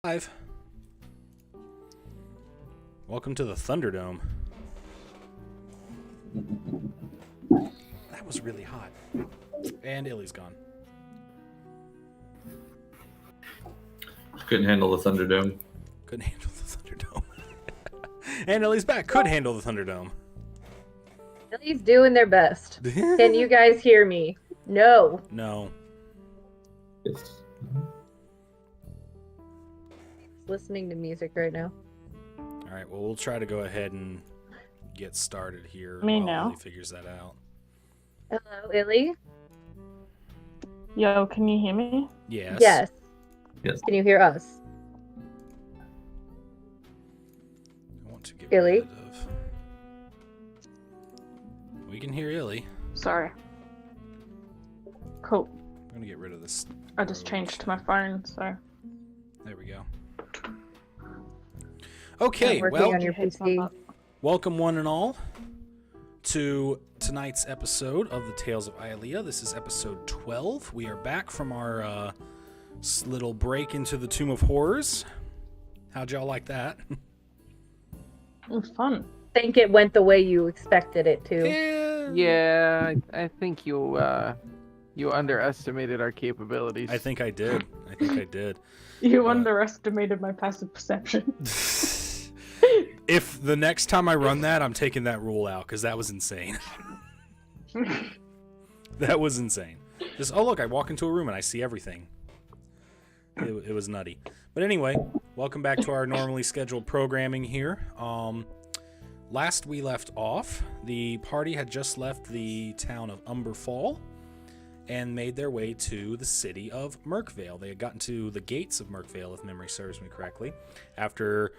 Live. Welcome to the Thunderdome. That was really hot. And Illy's gone. Couldn't handle the Thunderdome. Couldn't handle the Thunderdome. And Illy's back. Could handle the Thunderdome. Illy's doing their best. Can you guys hear me? No. No. Yes. Listening to music right now. All right. Well, we'll try to go ahead and get started here. Me while now. Illy figures that out. Hello, Illy? Yo, can you hear me? Yes. Yes. Yes. Can you hear us? I want to get Illy? rid of. We can hear Illy. Sorry. Cool. I'm gonna get rid of this. I just changed to my phone, so. There we go. Okay, Not working well, on your PC. welcome one and all to tonight's episode of the Tales of Ialia. This is episode 12. We are back from our little break into the Tomb of Horrors. How'd y'all like that? It was fun. I think it went the way you expected it to. Yeah, I think you underestimated our capabilities. I think I did. You underestimated my passive perception. If the next time I run that, I'm taking that rule out, because that was insane. That was insane. Just, oh look, I walk into a room and I see everything. It was nutty. But anyway, welcome back to our normally scheduled programming here. Last we left off, the party had just left the town of Umberfall and made their way to the city of Merkvale. They had gotten to the gates of Merkvale, if memory serves me correctly, after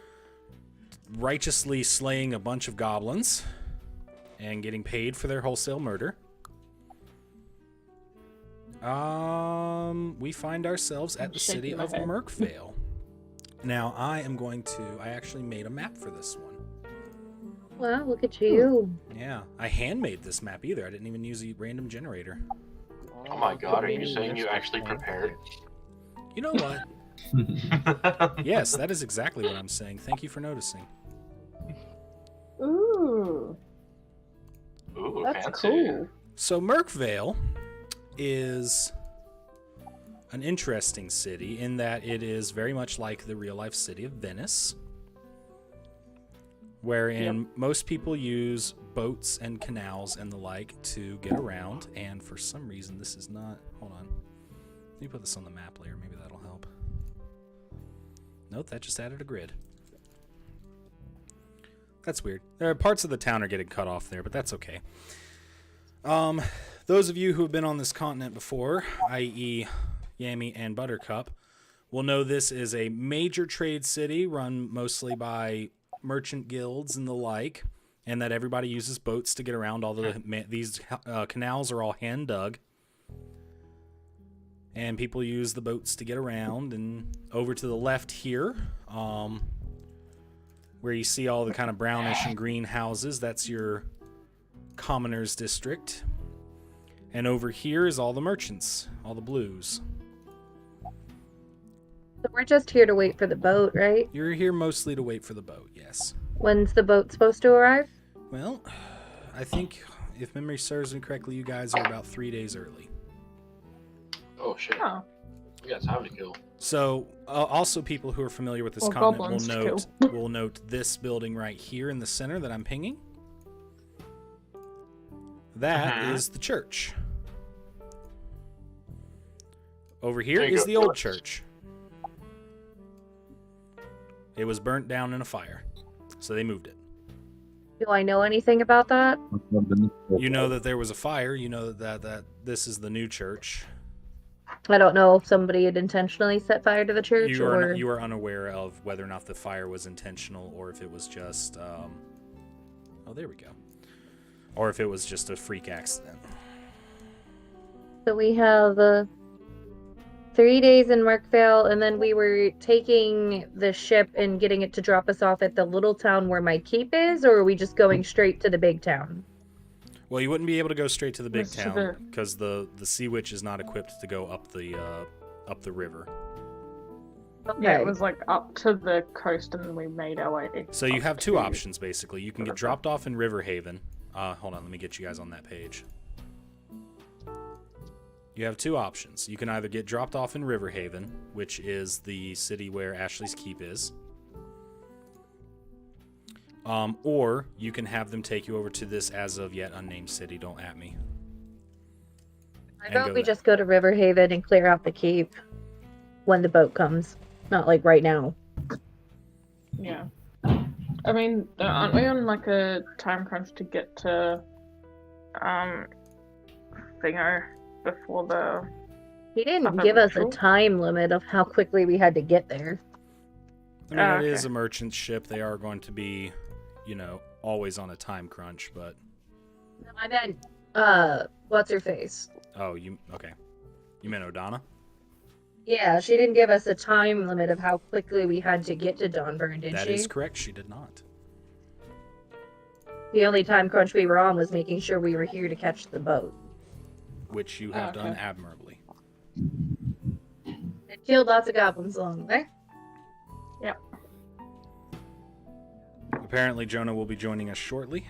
righteously slaying a bunch of goblins and getting paid for their wholesale murder. We find ourselves at the city of Merkvale. Now, I actually made a map for this one. Wow, look at you. Yeah, I handmade this map either. I didn't even use a random generator. Oh my god, are you saying you actually prepared? You know what? Yes, that is exactly what I'm saying. Thank you for noticing. Ooh, Ooh, that's fancy. cool. So Merkvale is an interesting city in that it is very much like the real-life city of Venice, wherein most people use boats and canals and the like to get around, and for some reason this is not... Hold on. Let me put this on the map layer. Maybe that'll help. Nope, that just added a grid. That's weird. There are parts of the town are getting cut off there, but that's okay. Those of you who have been on this continent before, i.e. Yami and Buttercup, will know this is a major trade city run mostly by merchant guilds and the like, and that everybody uses boats to get around. These canals are all hand dug, and people use the boats to get around. And over to the left here, where you see all the kind of brownish and green houses, that's your commoners district. And over here is all the merchants, all the blues. So we're just here to wait for the boat, right? You're here mostly to wait for the boat, yes. When's the boat supposed to arrive? Well, I think, if memory serves me correctly, you guys are about 3 days early. Oh shit. Oh, We got time to kill. So, also people who are familiar with this Or continent goblins, will note this building right here in the center that I'm pinging. That is the church. Over here There you is go. the old church. It was burnt down in a fire, so they moved it. Do I know anything about that? You know that there was a fire. You know that this is the new church. I don't know if somebody had intentionally set fire to the church You or... are unaware of whether or not the fire was intentional, or if it was just oh, there we go, or if it was just a freak accident. So we have 3 days in Merkvale, and then we were taking the ship and getting it to drop us off at the little town where my keep is, or are we just going straight to the big town? Well, you wouldn't be able to go straight to the big Let's do town that. because the Sea Witch is not equipped to go up the river. Yeah, Okay. it was like up to the coast, and then we made our way. So you up have two to- options, basically. You can get dropped off in Riverhaven. Hold on, let me get you guys on that page. You have two options. You can either get dropped off in Riverhaven, which is the city where Ashley's Keep is. Or you can have them take you over to this as of yet unnamed city. Don't at me. Why And don't go we there. just go to Riverhaven and clear out the keep when the boat comes? Not like right now. Yeah. I mean, aren't we on like a time crunch to get to Thingo before the? He didn't Up at give us a Ritual? time limit of how quickly we had to get there. I mean, it okay. is a merchant ship. They are going to be, always on a time crunch, but... No, I meant, what's her face? Oh, okay. You meant O'Donna? Yeah, she didn't give us a time limit of how quickly we had to get to Dawnburn, did That she? is correct. She did not. The only time crunch we were on was making sure we were here to catch the boat. Which you have done Okay. admirably. It killed lots of goblins along the way. Apparently, Jonah will be joining us shortly.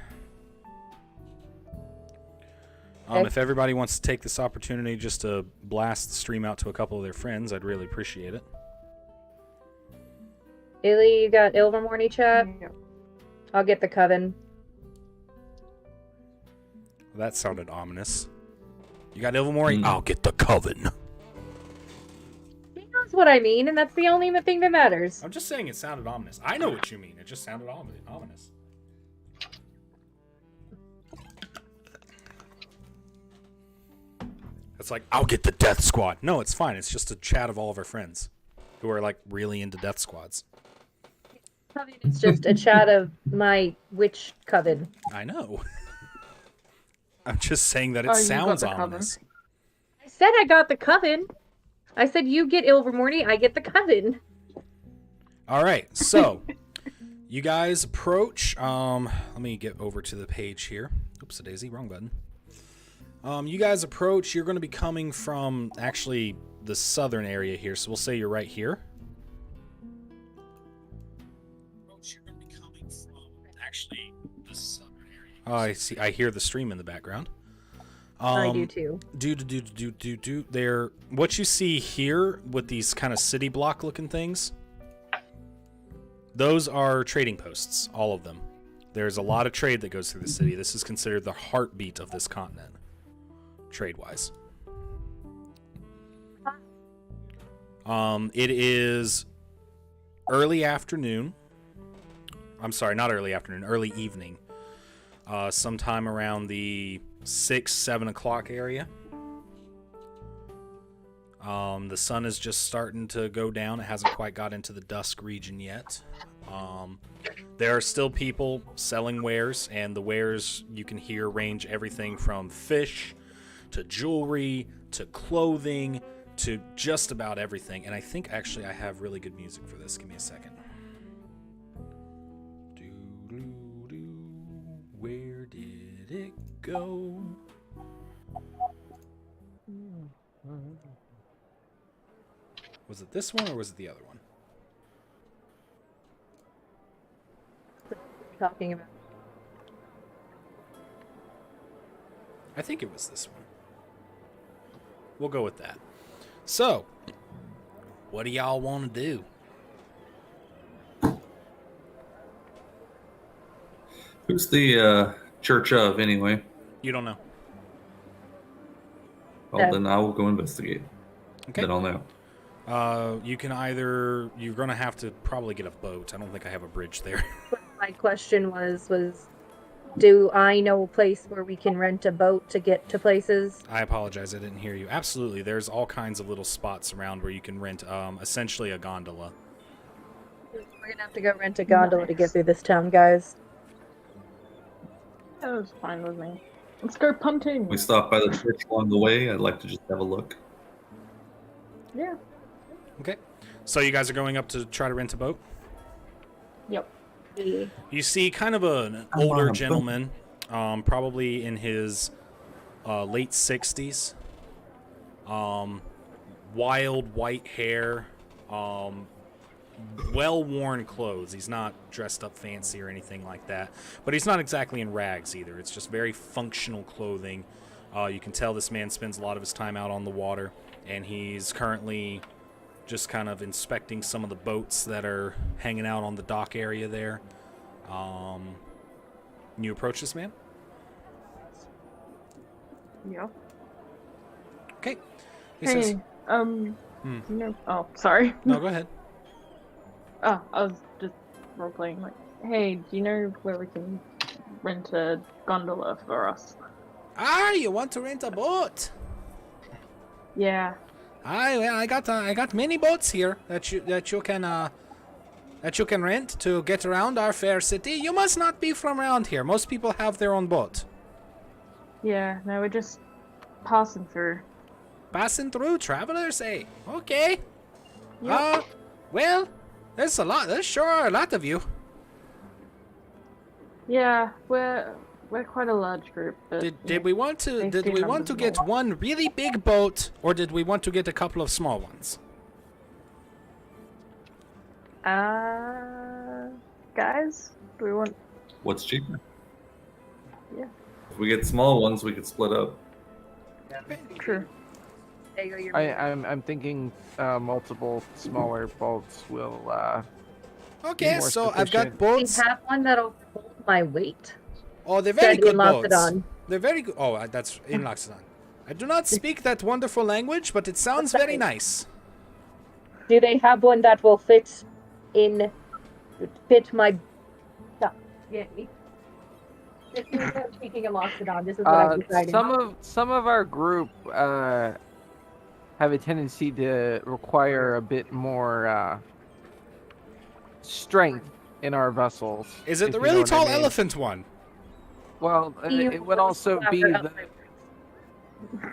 Okay. If everybody wants to take this opportunity just to blast the stream out to a couple of their friends, I'd really appreciate it. Illy, you got Ilvermorny chat? Yep. I'll get the coven. That sounded ominous. You got Ilvermorny? Hmm. I'll get the coven. He knows what I mean, and that's the only thing that matters. I'm just saying it sounded ominous. I know what you mean. It just sounded ominous. It's like, I'll get the death squad. No, it's fine. It's just a chat of all of our friends who are like really into death squads. It's just a chat of my witch coven. I know. I'm just saying that it Oh, you got sounds the coven. ominous. I said I got the coven. I said you get Ilvermorny, I get the coven. All right, so you guys approach. Let me get over to the page here. Oops, a daisy, wrong button. You guys approach. You're going to be coming from actually the southern area here, so we'll say you're right here. You're going to be coming from actually the southern area. Oh, I see. I hear the stream in the background. I do too. There. What you see here with these kind of city block looking things, those are trading posts, all of them. There's a lot of trade that goes through the city. This is considered the heartbeat of this continent, trade-wise. It is early afternoon. I'm sorry, not early afternoon, early evening. Sometime around the 6-7 o'clock area. The sun is just starting to go down. It hasn't quite got into the dusk region yet. There are still people selling wares, and the wares you can hear range everything from fish to jewelry to clothing to just about everything. And I think actually I have really good music for this. Give me a second. Where did it go? Was it this one or was it the other one? Talking about. I think it was this one. We'll go with that. So, what do y'all want to do? Who's the church of, anyway? You don't know. Well, No. then I will go investigate. Okay. Then I'll know. You can either... You're going to have to probably get a boat. I don't think I have a bridge there. My question was do I know a place where we can rent a boat to get to places? I apologize, I didn't hear you. Absolutely, there's all kinds of little spots around where you can rent essentially a gondola. We're gonna have to go rent a gondola to get through this town, guys. That was fine with me. Let's go punting. We stop by the church along the way. I'd like to just have a look. Yeah. Okay. So you guys are going up to try to rent a boat? Yep. You see kind of an I'm on older a boat. gentleman, probably in his late 60s. Wild white hair, well-worn clothes. He's not dressed up fancy or anything like that. But he's not exactly in rags either. It's just very functional clothing. You can tell this man spends a lot of his time out on the water, and he's currently just kind of inspecting some of the boats that are hanging out on the dock area there. You approach this man? Yeah. Okay. He Hey, says, you know, oh, sorry. no, go ahead. Oh, I was just role playing. Like, hey, do you know where we can rent a gondola for us? You want to rent a boat? Yeah. I got many boats here that you can rent to get around our fair city. You must not be from around here. Most people have their own boat. Yeah. No, we're just passing through. Passing through, travelers, eh? Okay. Yep. Well, there's a lot. There sure are a lot of you. Yeah, we're quite a large group. But, Did we want to get one really big boat, or did we want to get a couple of small ones? Guys, do we want? What's cheaper? Yeah. If we get small ones, we could split up. True. There you go, your I'm thinking multiple smaller boats will. Okay, more so I've got sufficient. We boats. have one that'll hold my weight. Oh, they're very Said good in boats. Loxodon. They're very good. Oh, that's in Loxodon. I do not speak that wonderful language, but it sounds very nice. Do they have one that will fit my stuff? Yeah. This is what I'm speaking in Loxodon. This is what I'm deciding. Some of our group have a tendency to require a bit more strength in our vessels. Is it if the you know really what I tall mean. elephant one? Well, it would also be the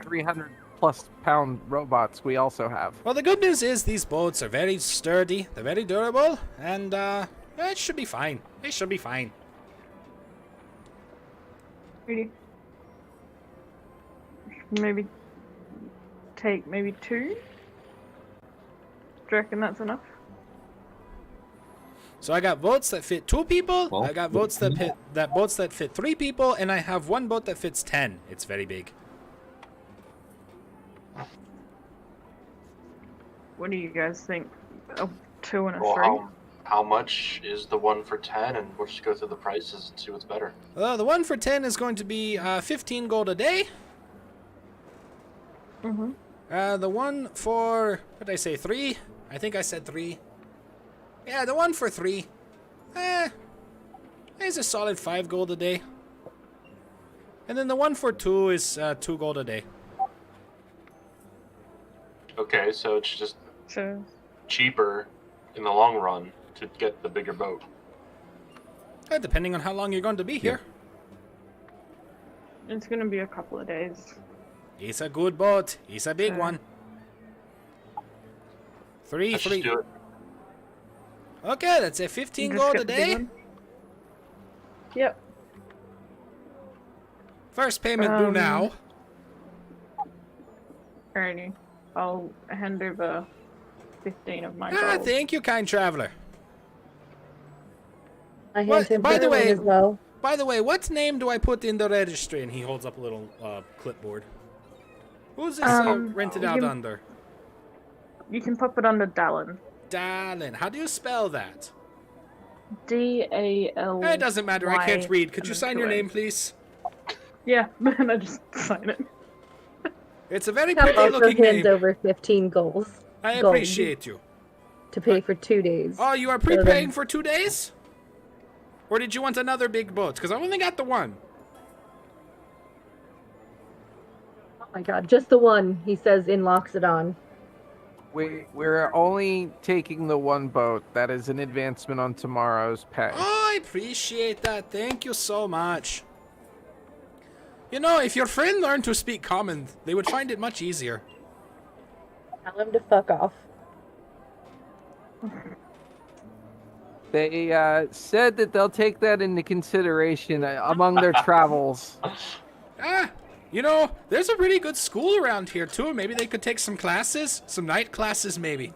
300 plus pound robots we also have. Well, the good news is these boats are very sturdy, they're very durable, and it should be fine. It should be fine. Really? Maybe take maybe 2. Do you reckon that's enough? So I got boats that fit 2 people, Well, I got boats that fit 3 people, and I have one boat that fits 10. It's very big. What do you guys think? A 2 and a Well, 3? how much is the one for 10? And we'll just go through the prices and see what's better. The one for 10 is going to be 15 gold a day. Mm-hmm. The one for, what did I say, 3? I think I said 3. Yeah, the one for 3. Is a solid 5 gold a day. And then the one for 2 is 2 gold a day. Okay, so it's just So, cheaper in the long run to get the bigger boat. Depending on how long you're going to be here. it's gonna be a couple of days. It's a good boat. It's a big Okay. one. 3, Let's 3. just do it. Okay, that's a 15 Just gold get a the big day. one? Yep. First payment due Um, now. Alrighty. I'll hand over 15 of my Ah, gold. thank you, kind traveler. I hand What- him by the her one way- as well. By the way, what name do I put in the registry? And he holds up a little clipboard. Who's this rented you out can- under? You can pop it under Dallin. Dallin. How do you spell that? D-A-L. It doesn't matter. I can't read. Could you sign your name, please? Yeah, and I just sign it. It's a very That pretty also looking hands name. over 15 gold I gold. appreciate you. to pay for 2 days. Oh, you are then- prepaying for 2 days? Or did you want another big boat? Because I only got the one. Oh my god, just the one, he says in Loxodon. We're only taking the one boat. That is an advancement on tomorrow's pay. Oh, I appreciate that. Thank you so much. You know, if your friend learned to speak common, they would find it much easier. Tell him to fuck off. They said that they'll take that into consideration among their travels. Ah, you know, there's a pretty good school around here, too. Maybe they could take some classes. Some night classes, maybe.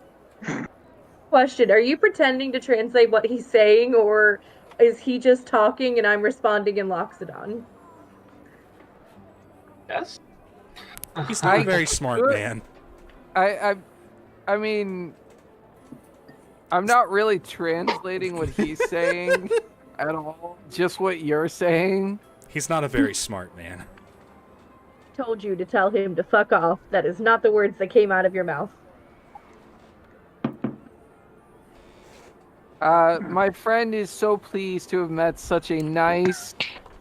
question. Are you pretending to translate what he's saying, or is he just talking and I'm responding in Loxodon? Yes. He's not a very smart man. I mean, I'm not really translating what he's saying at all. Just what you're saying. He's not a very smart man. Told you to tell him to fuck off. That is not the words that came out of your mouth. My friend is so pleased to have met such a nice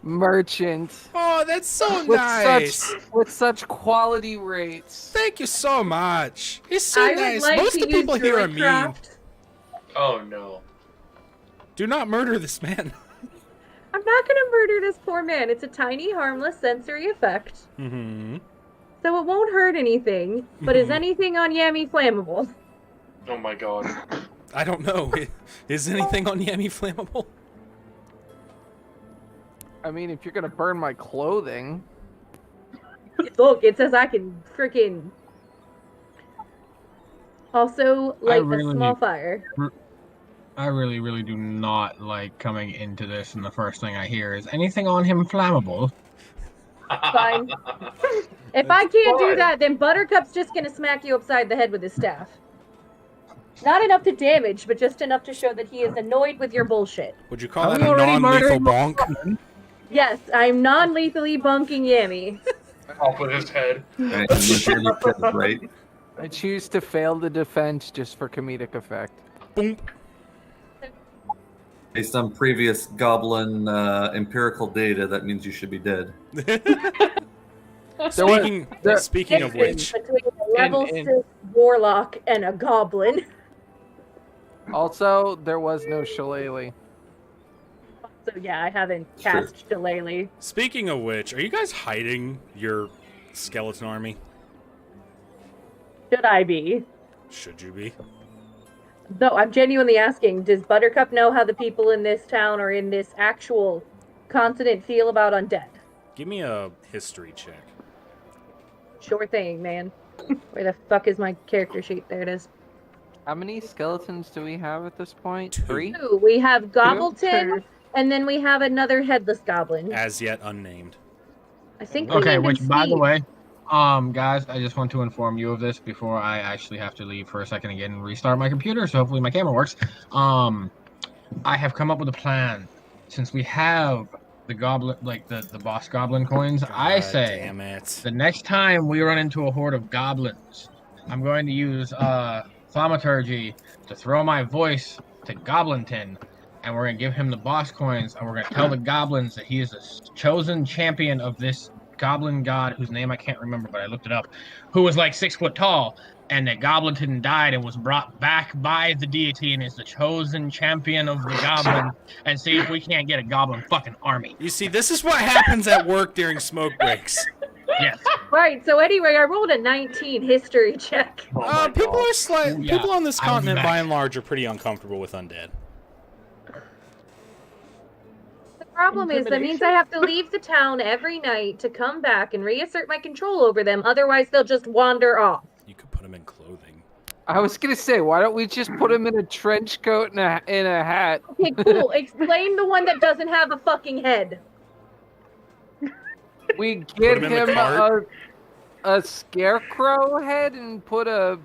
merchant Oh, that's so nice. with such quality rates. Thank you so much. It's so I would nice. like Most to of the use people here are mean. Druidcraft. Oh no. Do not murder this man. I'm not gonna murder this poor man. It's a tiny, harmless sensory effect. Mm-hmm. So it won't hurt anything. But is anything on Yami flammable? Oh my god. I don't know. Is anything on Yami flammable? I mean, if you're gonna burn my clothing, Look, it says I can freaking. Also, like a small fire. I really, really do not like coming into this, and the first thing I hear is anything on him flammable. Fine. If I can't do that, then Buttercup's just gonna smack you upside the head with his staff. Not enough to damage, but just enough to show that he is annoyed with your bullshit. Would you call Have that we a already non-lethal murdered bonk? Yes, I'm non-lethally bunking Yami. Off with his head. Right, and you said, right? I choose to fail the defense just for comedic effect. Boom. Based on previous goblin empirical data, that means you should be dead. Speaking of which, Between a level and- 6 warlock and a goblin. Also, there was no shillelagh. So yeah, I haven't cast Shillelagh. speaking of which, are you guys hiding your skeleton army? Should I be? Should you be? No, I'm genuinely asking, does Buttercup know how the people in this town or in this actual continent feel about undead? Give me a history check. Sure thing, man. Where the fuck is my character sheet? There it is. How many skeletons do we have at this point? 3? 2. We have Gobbleton, and then we have another headless goblin. As yet unnamed. I think we Okay, named him which, by the Steve. way, guys, I just want to inform you of this before I actually have to leave for a second again and restart my computer, so hopefully my camera works. I have come up with a plan. Since we have the goblin, like the boss goblin coins, I God say damn it. the next time we run into a horde of goblins, I'm going to use thaumaturgy to throw my voice to Goblinton, and we're going to give him the boss coins, and we're going to tell the goblins that he is a chosen champion of this goblin god whose name I can't remember, but I looked it up, who was like 6 foot tall, and that Goblinton died and was brought back by the deity and is the chosen champion of the goblin, and see if we can't get a goblin fucking army. You see, this is what happens at work during smoke breaks. Yes. Right, so anyway, I rolled a 19 history check. Oh my People God. are Yeah, people on this I will be continent, back. by and large, are pretty uncomfortable with undead. The problem is that means I have to leave the town every night to come back and reassert my control over them, otherwise they'll just wander off. You could put them in clothing. I was gonna say, why don't we just put him in a trench coat and a hat? Okay, cool. Explain the one that doesn't have a fucking head. We get him in the him cart. a scarecrow head and put a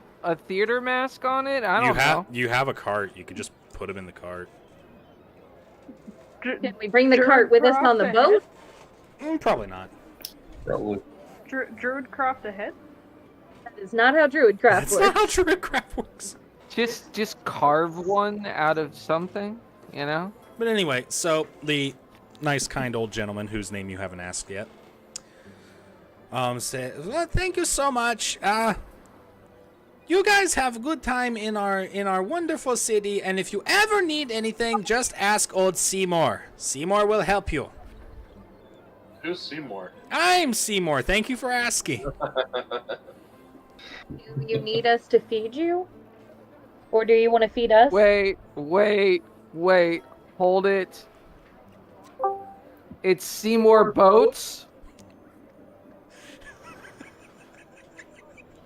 theater mask on it. I don't know. You have a cart. You could just put him in the cart. Can we bring the cart with us on the boat? Probably not. Probably. Druidcraft ahead? That is not how Druidcraft That's works. not how Druidcraft works. Just carve one out of something, you know? But anyway, so the nice, kind old gentleman whose name you haven't asked yet said, "Well, thank you so much. You guys have a good time in our wonderful city, and if you ever need anything, just ask old Seymour. Seymour will help you." Who's Seymour? I'm Seymour. Thank you for asking. You need us to feed you? Or do you want to feed us? Wait, hold it. It's Seymour Boats?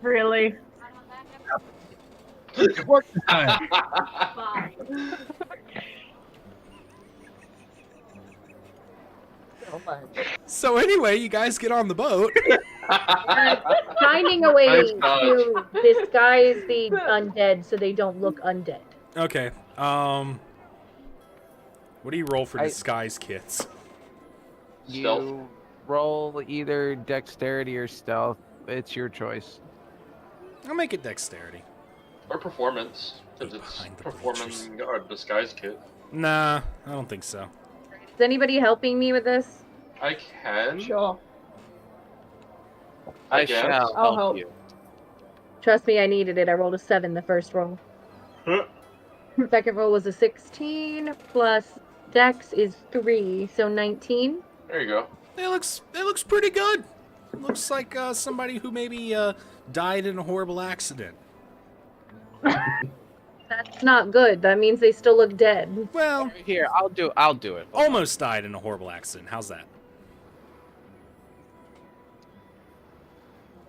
Really? It worked this time. So much. So anyway, you guys get on the boat. Finding a way Nice dodge. to disguise the undead so they don't look undead. Okay. What do you roll for I- disguise kits? Stealth. You roll either dexterity or stealth. It's your choice. I'll make it dexterity. Or performance, since it's Behind the bleachers. performing our disguise kit. Nah, I don't think so. Is anybody helping me with this? I can. Sure. I I guess. shall I'll help help. you. Trust me, I needed it. I rolled a 7 the first roll. Huh. Second roll was a 16 plus dex is 3, so 19. There you go. It looks pretty good. Looks like somebody who maybe died in a horrible accident. That's not good. That means they still look dead. Well, Here, I'll do it. almost died in a horrible accident. How's that?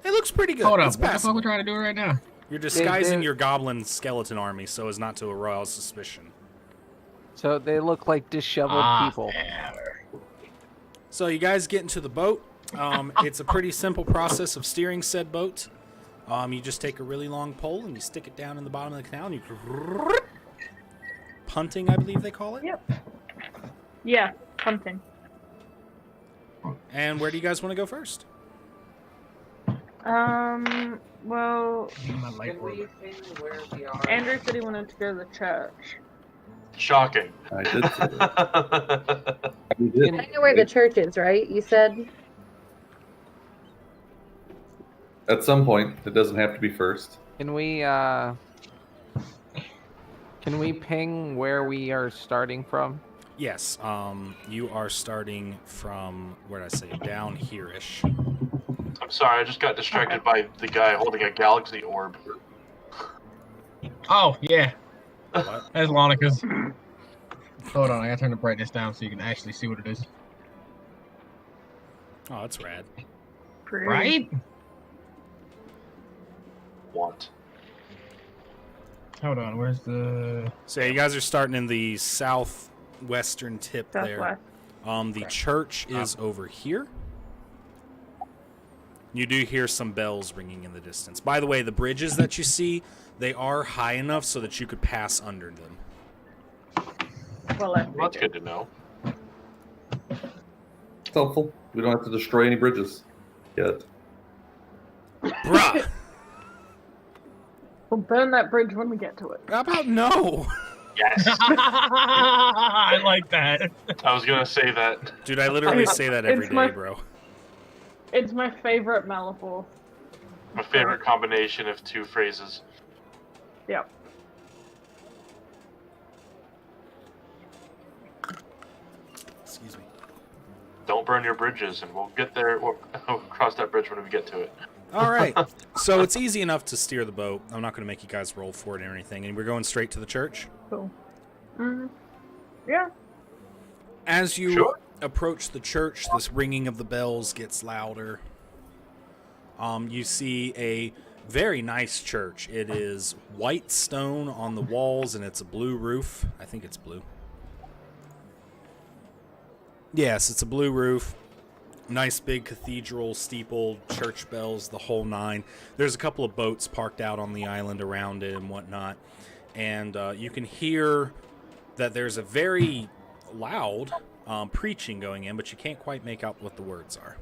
It looks pretty good. Hold up. It's What the fuck passable. we trying to do right now? You're disguising They- your goblin skeleton army so as not to arouse suspicion. So they look like disheveled people. Yeah. So you guys get into the boat. It's a pretty simple process of steering said boat. You just take a really long pole and you stick it down in the bottom of the canal and you punting, I believe they call it. Yep. Yeah, hunting. And where do you guys want to go first? Well, My light roller. Andrew said he wanted to go to the church. Shocking. I did say that. You did. I know where the church is, right? You said? At some point, it doesn't have to be first. Can we ping where we are starting from? Yes, you are starting from, where did I say, down here-ish. I'm sorry, I just got distracted by the guy holding a galaxy orb. Oh, yeah. What? That's Lonica's. Hold on, I gotta turn the brightness down so you can actually see what it is. Oh, that's rad. Pretty. Right? What? Hold on, where's the... So yeah, you guys are starting in the southwestern tip there. Southwest. The church is over here. You do hear some bells ringing in the distance. By the way, the bridges that you see, they are high enough so that you could pass under them. Well, That's good to know. It's helpful. We don't have to destroy any bridges yet. Bruh! We'll burn that bridge when we get to it. How about no? Yes. I like that. I was gonna say that. Dude, I literally say that every It's day, my- bro. It's my favorite Malifaux. My favorite combination of two phrases. Yep. Excuse me. Don't burn your bridges, and we'll get there. We'll cross that bridge when we get to it. All right. So it's easy enough to steer the boat. I'm not going to make you guys roll for it or anything. And we're going straight to the church. Cool. Mm-hmm. Yeah. As you Sure. approach the church, this ringing of the bells gets louder. You see a very nice church. It is white stone on the walls, and it's a blue roof. I think it's blue. Yes, it's a blue roof. Nice big cathedral, steeple, church bells, the whole nine. There's a couple of boats parked out on the island around it and whatnot. And you can hear that there's a very loud preaching going in, but you can't quite make out what the words are.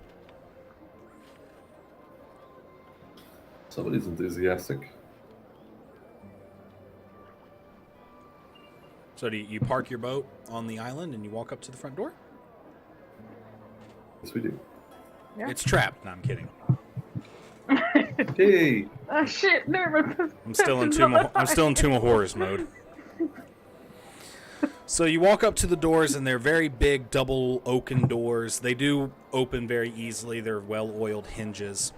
Somebody's enthusiastic. So do you park your boat on the island and you walk up to the front door? Yes, we do. Yeah. It's trapped. No, I'm kidding. Hey, Oh shit! Never. I'm still in Tomb of Horrors mode. So you walk up to the doors, and they're very big, double oaken doors. They do open very easily. They're well-oiled hinges.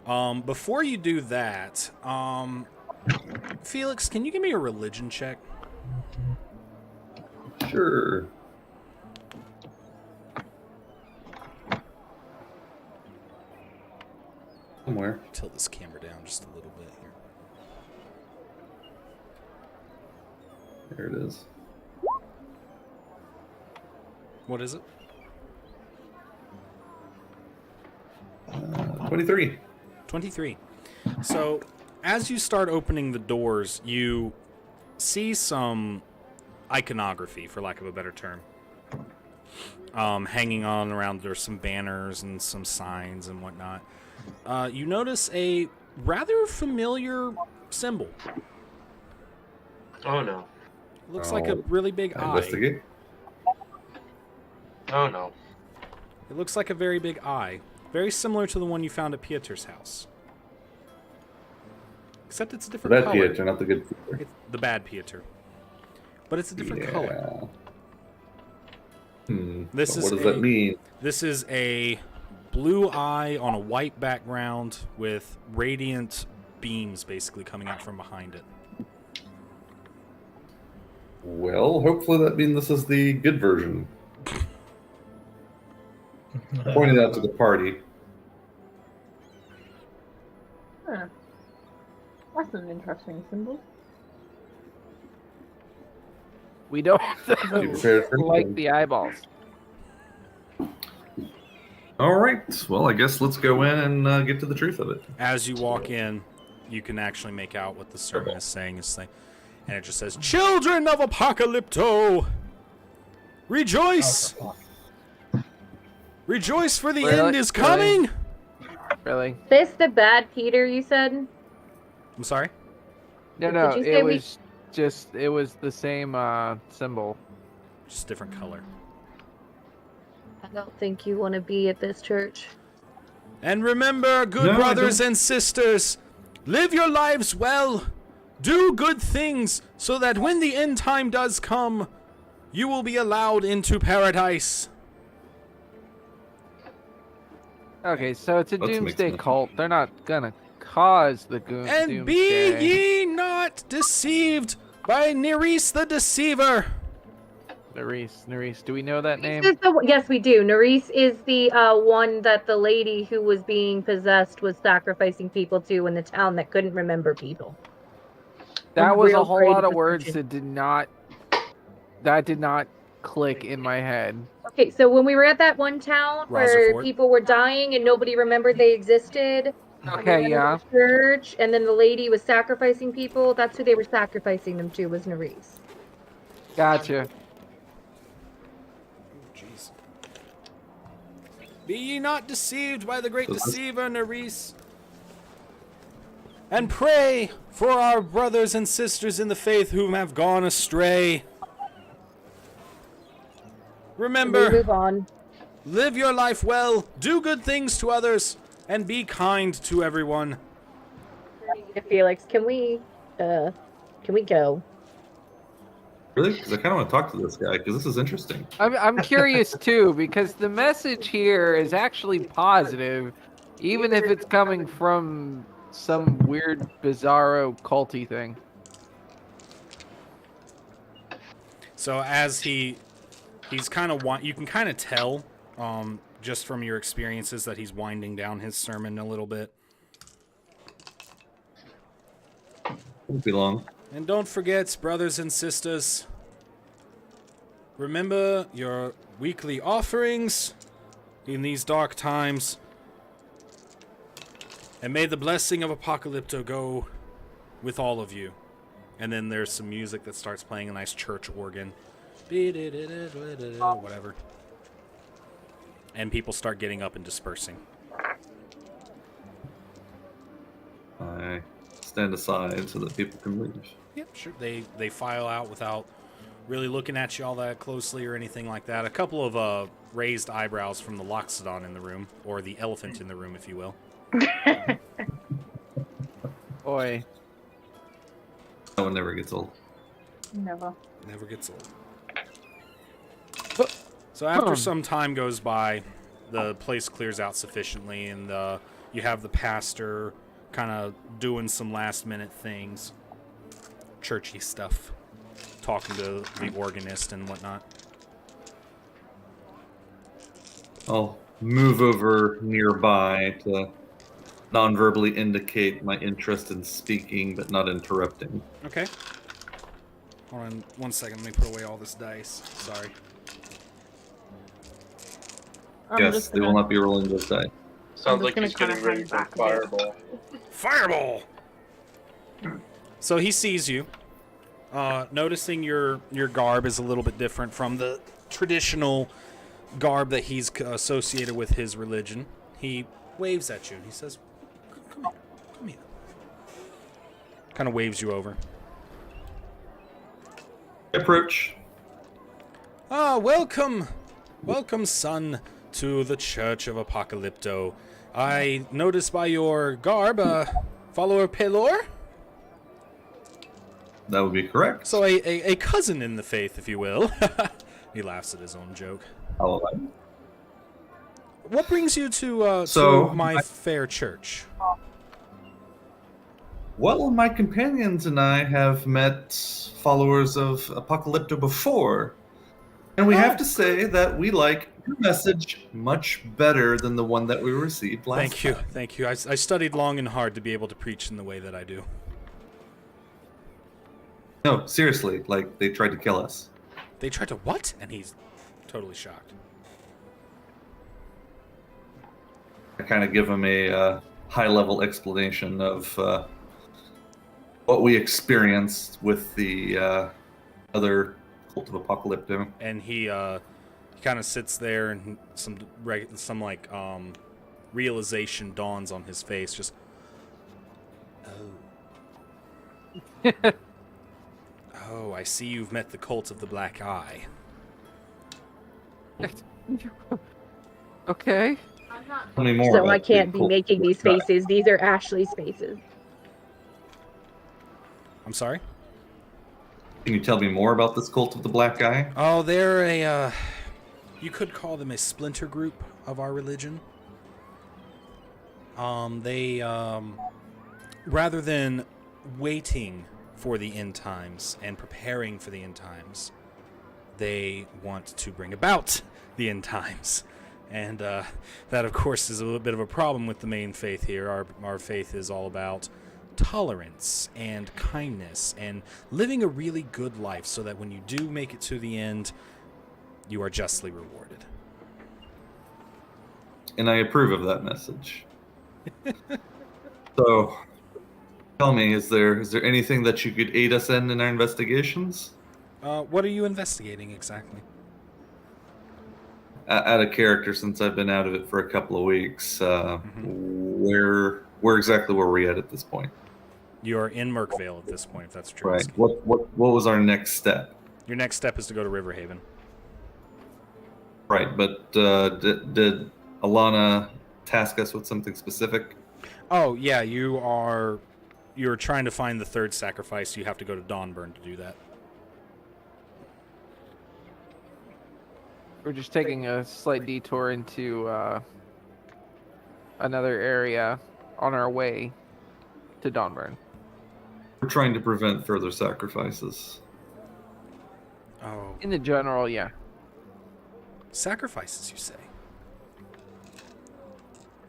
Before you do that, Felix, can you give me a religion check? sure. Somewhere. Tilt this camera down just a little bit here. There it is. What is it? 23. 23. So, as you start opening the doors, you see some iconography, for lack of a better term, hanging on around. There's some banners and some signs and whatnot. You notice a rather familiar symbol. Oh no. Looks like a really big eye. Investigate. Oh no. It looks like a very big eye. Very similar to the one you found at Pieter's house. Except it's a The different bad color. Pieter, not the good Pieter. It's the bad Pieter. But it's a different color. This What is does that mean? This is a blue eye on a white background with radiant beams basically coming out from behind it. Well, hopefully that means this is the good version. Pointed out to the party. Huh. That's an interesting symbol. We don't Be prepared for like anything. the eyeballs. All right. Well, I guess let's go in and get to the truth of it. As you walk in, you can actually make out what the sermon is saying. And it just says, "Children of Apocalypto, rejoice! Rejoice, for the Really? end is coming!" Really? This the bad Peter you said? I'm sorry? No, Did no. you say It we- was just. It was the same symbol. Just different color. I don't think you want to be at this church. And remember, good No, I brothers don't. and sisters, live your lives well. Do good things so that when the end time does come, you will be allowed into paradise. Okay, so it's a That makes doomsday sense. cult. They're not gonna cause the And doomsday. be ye not deceived by Nereus the Deceiver. Nerys. Do we know that name? This is the, yes, we do. Nerys is the one that the lady who was being possessed was sacrificing people to in the town that couldn't remember people. That was a Real whole great lot of words description. that did not click in my head. Okay, so when we were at that one town where Rutherford. people were dying and nobody remembered they existed, and we Okay, went yeah. into the church, and then the lady was sacrificing people. That's who they were sacrificing them to, was Nerys. Gotcha. Jeez. Be ye not deceived by the great So this- deceiver Nereus. And pray for our brothers and sisters in the faith whom have gone astray. We Remember, move on. live your life well, do good things to others, and be kind to everyone. Felix, can we go? Really? Because I kind of want to talk to this guy because this is interesting. I'm curious too because the message here is actually positive, even if it's coming from some weird, bizarro, culty thing. So as he's kind of you can kind of tell, just from your experiences, that he's winding down his sermon a little bit. Won't be long. And don't forget, brothers and sisters, remember your weekly offerings in these dark times. And may the blessing of Apocalypto go with all of you. And then there's some music that starts playing, a nice church organ. Whatever. And people start getting up and dispersing. I stand aside so that people can leave. Yep, sure. They file out without really looking at you all that closely or anything like that. A couple of raised eyebrows from the Loxodon in the room, or the elephant in the room, if you will. Boy, That one never gets old. Never. Never gets old. So after some time goes by, the place clears out sufficiently, and you have the pastor kind of doing some last-minute things, churchy stuff, talking to the organist and whatnot. I'll move over nearby to non-verbally indicate my interest in speaking but not interrupting. Okay. Hold on 1 second. Let me put away all this dice. Sorry. I'm Yes, just they will gonna, not be rolling this die. Sounds just like gonna he's kinda getting ready hang for a back a bit. fireball. Fireball! So he sees you. Noticing your garb is a little bit different from the traditional garb that he's associated with his religion. He waves at you and he says, "Come here, come here." Kind of waves you over. Approach. Welcome, son, to the Church of Apocalypto. I notice by your garb, follower Pelor. That would be correct. So a cousin in the faith, if you will. He laughs at his own joke. How will I? What brings you to So, my fair church? Well, my companions and I have met followers of Apocalypto before, and we have to say that we like your message much better than the one that we received last time. Thank you. I studied long and hard to be able to preach in the way that I do. No, seriously, like, they tried to kill us. They tried to what? And he's totally shocked. I kind of give him a high-level explanation of what we experienced with the other Cult of Apocalypto. And he kind of sits there, and some realization dawns on his face. Just, oh, I see you've met the Cult of the Black Eye. Okay. Tell me more So about I can't the be Cult making of the these Black Eye. faces. These are Ashley's faces. I'm sorry? Can you tell me more about this Cult of the Black Eye? Oh, they're a, you could call them a splinter group of our religion. They, rather than waiting for the end times and preparing for the end times, they want to bring about the end times. And that, of course, is a little bit of a problem with the main faith here. Our faith is all about tolerance and kindness and living a really good life so that when you do make it to the end, you are justly rewarded. And I approve of that message. So, tell me, is there anything that you could aid us in our investigations? What are you investigating exactly? Out of character, since I've been out of it for a couple of weeks, where exactly were we at this point? You're in Merkvale at this point, if that's true. Right. What was our next step? Your next step is to go to Riverhaven. Right, but did Alana task us with something specific? Oh, yeah, you're trying to find the third sacrifice. You have to go to Dawnburn to do that. We're just taking a slight detour into another area on our way to Dawnburn. We're trying to prevent further sacrifices. Oh, In the general, yeah. sacrifices, you say?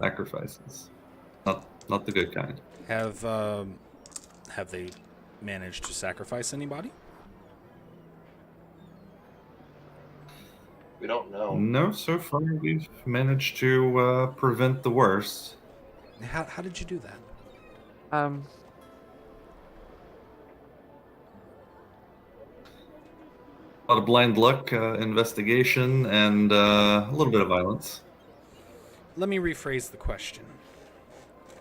Sacrifices. Not the good kind. Have they managed to sacrifice anybody? We don't know. No, so far we've managed to prevent the worst. How did you do that? A lot of blind luck, investigation, and a little bit of violence. Let me rephrase the question.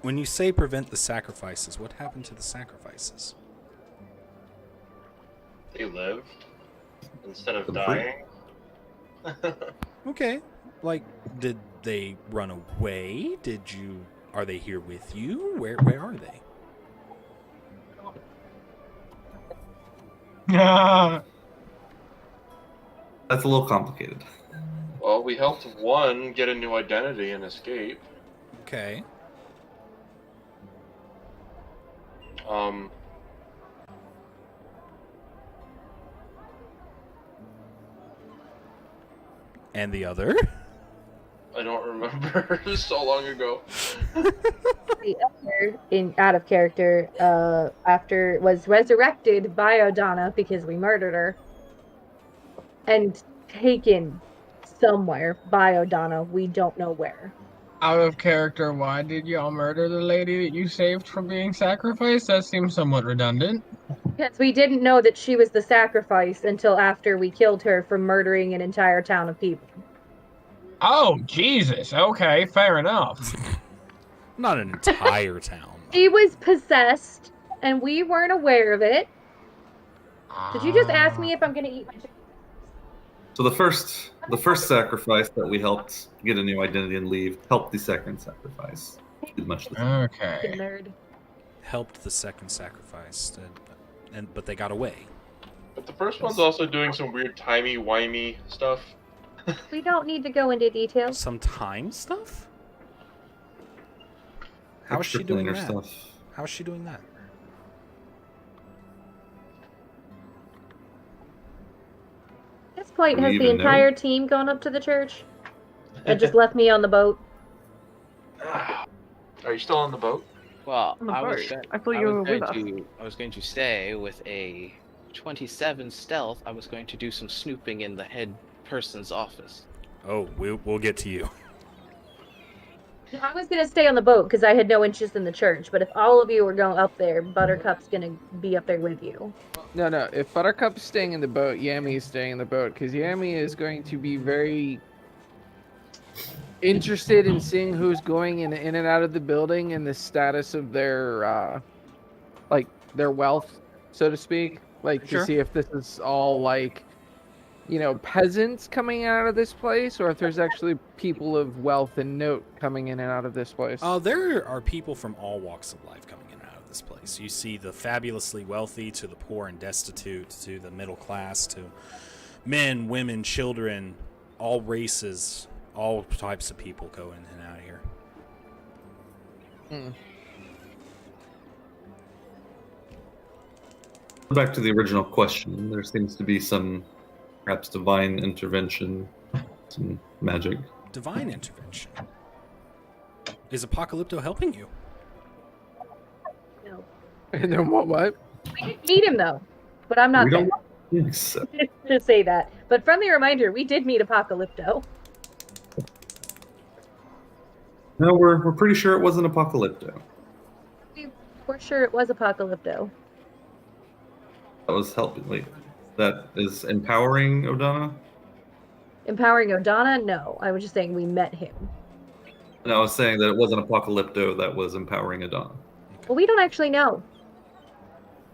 When you say prevent the sacrifices, what happened to the sacrifices? They live instead of For free. dying. Okay. Like, did they run away? Are they here with you? Where are they? That's a little complicated. Well, we helped one get a new identity and escape. Okay. And the other? I don't remember. So long ago. The other, in out of character, after was resurrected by O'Donna because we murdered her, and taken somewhere by O'Donna. We don't know where. Out of character, why did y'all murder the lady that you saved from being sacrificed? That seems somewhat redundant. Because we didn't know that she was the sacrifice until after we killed her for murdering an entire town of people. Oh, Jesus. Okay, fair enough. Not an entire town. She was possessed, and we weren't aware of it. Did you just ask me if I'm going to eat my chicken? So the first sacrifice that we helped get a new identity and leave helped the second sacrifice. Did much the same. Okay. Nerd. Helped the second sacrifice, but they got away. But the first one's also doing some weird timey-wimey stuff. We don't need to go into details. Some time stuff? How is she Extra doing planar that? stuff. How is she doing that? At this point, Do has you the even know? entire team gone up to the church? And just left me on the boat? Are you still on the boat? Well, On the I was, boat. going, I thought you were with us. I was going to stay with a 27 stealth. I was going to do some snooping in the head person's office. Oh, we'll get to you. I was going to stay on the boat because I had no interest in the church, but if all of you were going up there, Buttercup's going to be up there with you. No, if Buttercup's staying in the boat, Yami is staying in the boat, because Yami is going to be very interested in seeing who's going in and out of the building and the status of their, their wealth, so to speak. Like, Sure. to see if this is all, like, peasants coming out of this place, or if there's actually people of wealth and note coming in and out of this place. There are people from all walks of life coming in and out of this place. You see the fabulously wealthy to the poor and destitute to the middle class to men, women, children, all races, all types of people go in and out of here. Back to the original question. There seems to be some, perhaps, divine intervention, some magic. Divine intervention. Is Apocalypto helping you? No. And then what? We didn't meet him, though. But I'm not We there don't think so. to say that. But friendly reminder, we did meet Apocalypto. No, we're pretty sure it wasn't Apocalypto. We're sure it was Apocalypto. That was helping. Wait, that is empowering O'Donna? Empowering O'Donna? No. I was just saying we met him. And I was saying that it wasn't Apocalypto that was empowering O'Donna. Well, we don't actually know.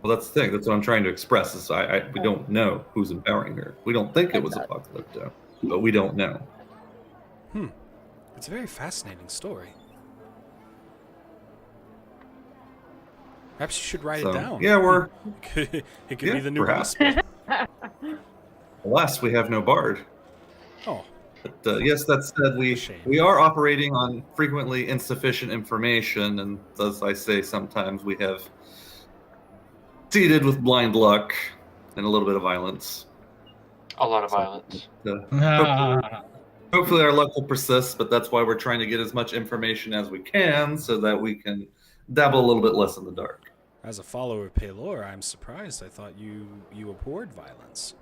Well, that's the thing. That's what I'm trying to express. Is we don't know who's empowering her. We don't think it was Apocalypto, but we don't know. It's a very fascinating story. Perhaps you should write So, it down. yeah, we're. It could Yeah, be the new perhaps. gospel. Alas, we have no bard. Oh, But yes, that said, Shame. we are operating on frequently insufficient information, and as I say, sometimes we have seeded with blind luck and a little bit of violence. A lot of violence. Hopefully our luck will persist, but that's why we're trying to get as much information as we can so that we can dabble a little bit less in the dark. as a follower of Paylor, I'm surprised. I thought you abhorred violence.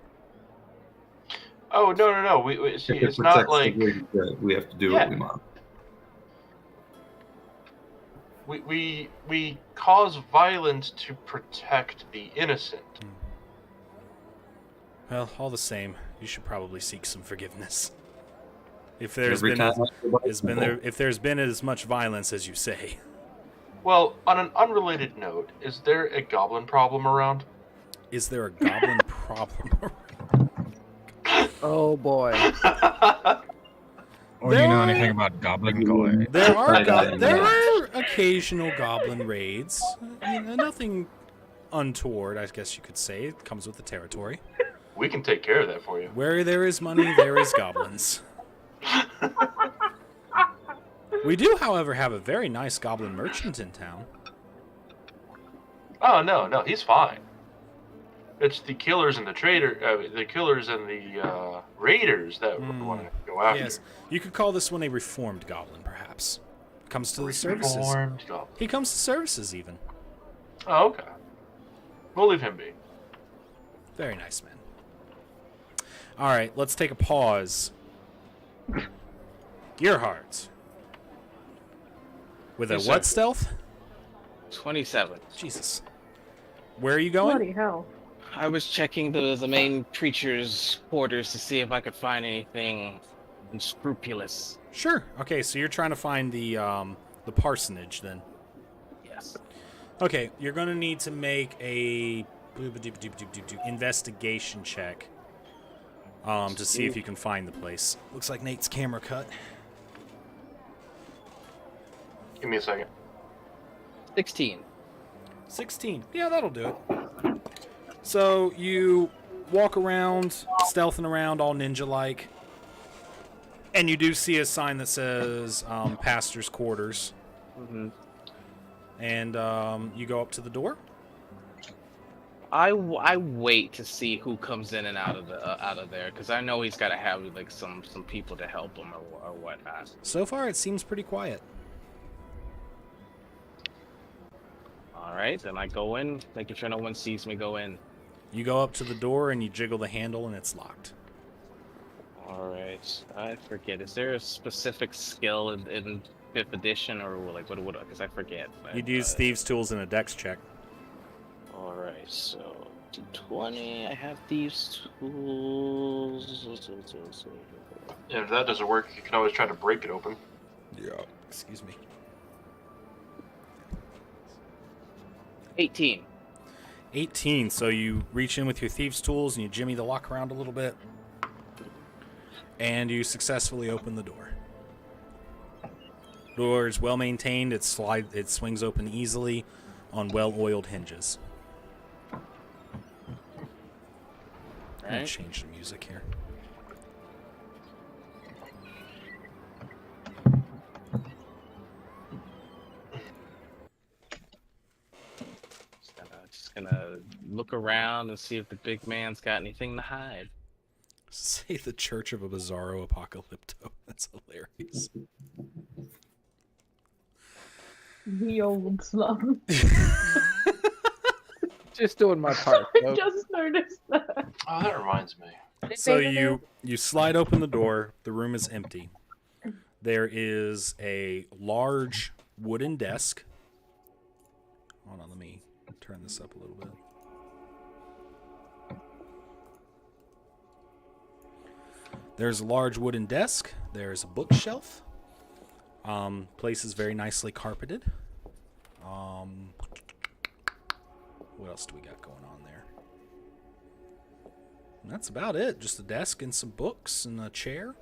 Oh, no. We see, If it it's not protects like... the grid, we have to do Yeah. what we want. We cause violence to protect the innocent. Well, all the same, you should probably seek some forgiveness. If there's Every been time if there's been as much violence as you say. Well, on an unrelated note, is there a goblin problem around? Is there a goblin problem? Oh boy. Or do you know anything about goblin gore? There are Yeah. there are occasional goblin raids. Nothing untoward, I guess you could say. It comes with the territory. We can take care of that for you. Where there is money, there is goblins. We do, however, have a very nice goblin merchant in town. Oh, no, he's fine. It's the killers and the the killers and the raiders that we want to go after. Yes, you could call this one a reformed goblin, perhaps. Comes to the services. Reformed goblin. He comes to services, even. Oh, okay. We'll leave him be. Very nice, man. All right, let's take a pause. Gearheart. With a Yes, what sir. stealth? 27. Jesus. Where are you going? Bloody hell. I was checking the main creature's quarters to see if I could find anything unscrupulous. Sure. Okay, so you're trying to find the parsonage, then. Yes. Okay, you're going to need to make a investigation check to see if you can find the place. Looks like Nate's camera cut. Give me a second. 16. 16. Yeah, that'll do it. So you walk around, stealthing around all ninja-like, and you do see a sign that says Pastor's Quarters. Mm-hmm. And you go up to the door. I wait to see who comes in and out of there, because I know he's got to have like some people to help him or whatnot. So far, it seems pretty quiet. All right, then I go in, making sure no one sees me go in. You go up to the door and you jiggle the handle and it's locked. All right, I forget. Is there a specific skill in 5th edition, or like what? Because I forget. You'd use thieves' tools in a dex check. All right, so D20. I have thieves' tools. And if that doesn't work, you can always try to break it open. Yeah. Excuse me. 18. 18. So you reach in with your thieves' tools and you jimmy the lock around a little bit. And you successfully open the door. Door is well maintained. It swings open easily on well-oiled hinges. I'm gonna Right. change the music here. Just gonna look around and see if the big man's got anything to hide. Say the Church of a Bizarro Apocalypto. That's hilarious. The old slum. Just doing my part. I folks. just noticed that. Oh, that reminds me. So you slide open the door. The room is empty. There is a large wooden desk. Hold on, let me turn this up a little bit. There's a large wooden desk. There's a bookshelf. Place is very nicely carpeted. What else do we got going on there? And that's about it. Just a desk and some books and a chair.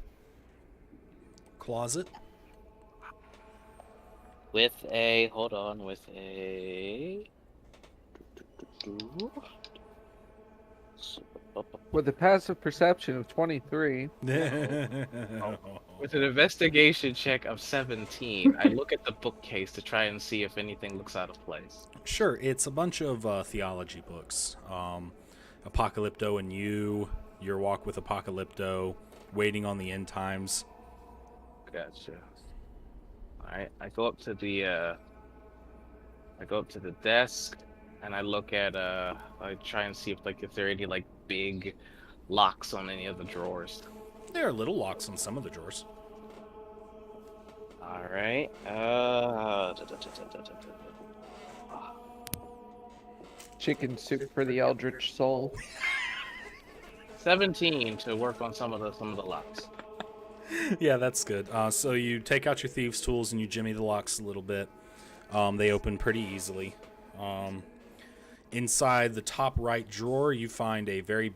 Closet. With a With a passive perception of 23. with an investigation check of 17. I look at the bookcase to try and see if anything looks out of place. Sure, it's a bunch of theology books. Apocalypto and You, Your Walk with Apocalypto, Waiting on the End Times. Gotcha. Alright, I go up to the desk and I look at I try and see if there are any like big locks on any of the drawers. There are little locks on some of the drawers. Alright. Chicken soup for the eldritch soul. 17 to work on some of the locks. Yeah, that's good. So you take out your thieves' tools and you jimmy the locks a little bit. They open pretty easily. Inside the top right drawer, you find a very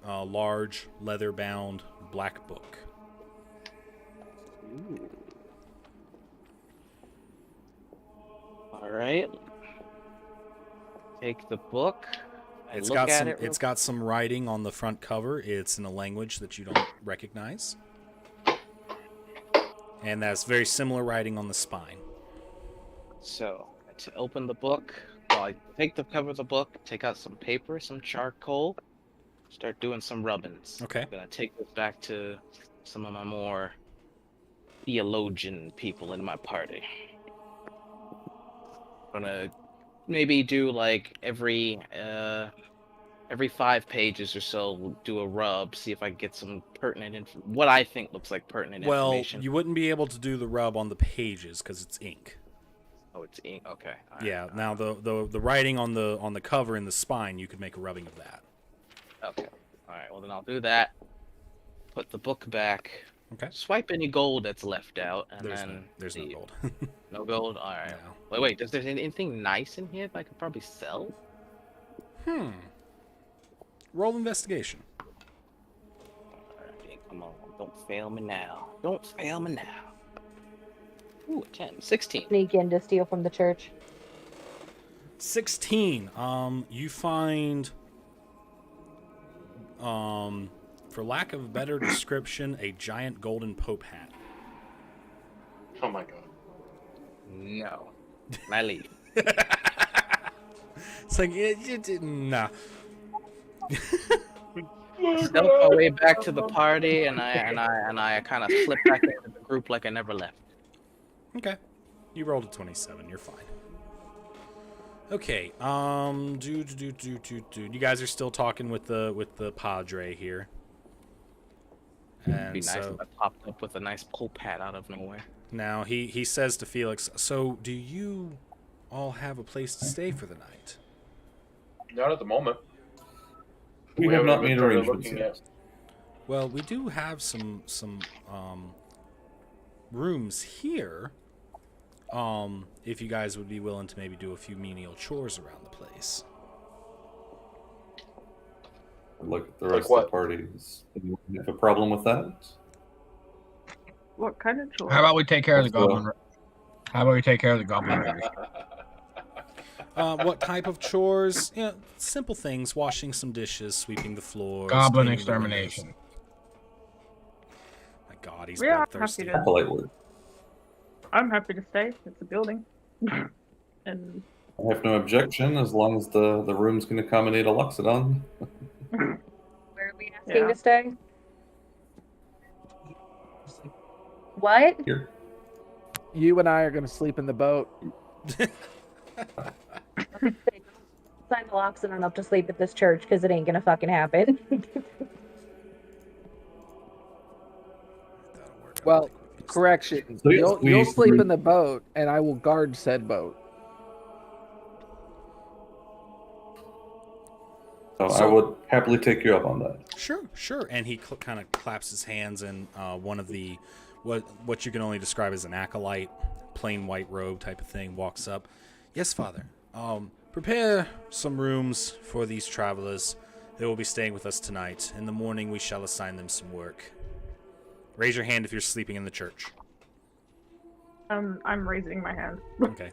large, leather-bound black book. Ooh. Alright. Take the book. It's got some writing on the front cover. It's in a language that you don't recognize. And that's very similar writing on the spine. So, to open the book, Well, I take the cover of the book, take out some paper, some charcoal, start doing some rubbings. Okay. I'm gonna take this back to some of my more theologian people in my party. I'm gonna maybe do like every 5 pages or so, do a rub, see if I can get some pertinent what I think looks like pertinent Well, information. you wouldn't be able to do the rub on the pages because it's ink. Oh, it's ink. Okay. All Yeah. right. Now the writing on the cover and the spine, you could make a rubbing of that. Okay. All right. Well, then I'll do that. Put the book back. Okay. Swipe any gold that's left out, and There's no leave. gold. No gold. All right. No. Wait. Does there anything nice in here that I could probably sell? Roll investigation. Alright, come on. Don't fail me now. Don't fail me now. Ooh, 10. 16. Sneak in to steal from the church. 16. You find, for lack of a better description, a giant golden pope hat. Oh my god. No. I leave. It's like nah. Stealth my way back to the party, and I kind of slip back into the group like I never left. Okay. You rolled a 27. You're fine. Okay. You guys are still talking with the padre here. It'd And be nice so if I popped up with a nice pope hat out of nowhere. now he says to Felix, "So, do you all have a place to stay for the night?" Not at the moment. We have haven't not even made started arrangements looking yet. Well, we do have some rooms here. If you guys would be willing to maybe do a few menial chores around the place. Look at the Like rest of what? the parties. You have a problem with that? What kind of chore? How about we take care of the Let's go. goblin? How about we take care of the goblin raiders? What type of chores? You know, simple things: washing some dishes, sweeping the floors. Goblin cleaning the windows. extermination. My God, he's Yeah, bloodthirsty. happy to. Polite word. I'm happy to stay. It's a building. And I have no objection as long as the room's can accommodate a Loxodon. Where are we asking Yeah. to stay? What? Here. You and I are gonna sleep in the boat. Sign the locks and I'm up to sleep at this church because it ain't gonna fucking happen. That'll work. Well, correction. So You'll sleep in the boat, and I will guard said boat. So I So- would happily take you up on that. Sure. And he kind of claps his hands, and one of the what you can only describe as an acolyte, plain white robe type of thing, walks up. Yes, Father. Prepare some rooms for these travelers. They will be staying with us tonight. In the morning, we shall assign them some work. Raise your hand if you're sleeping in the church. I'm raising my hand. Okay.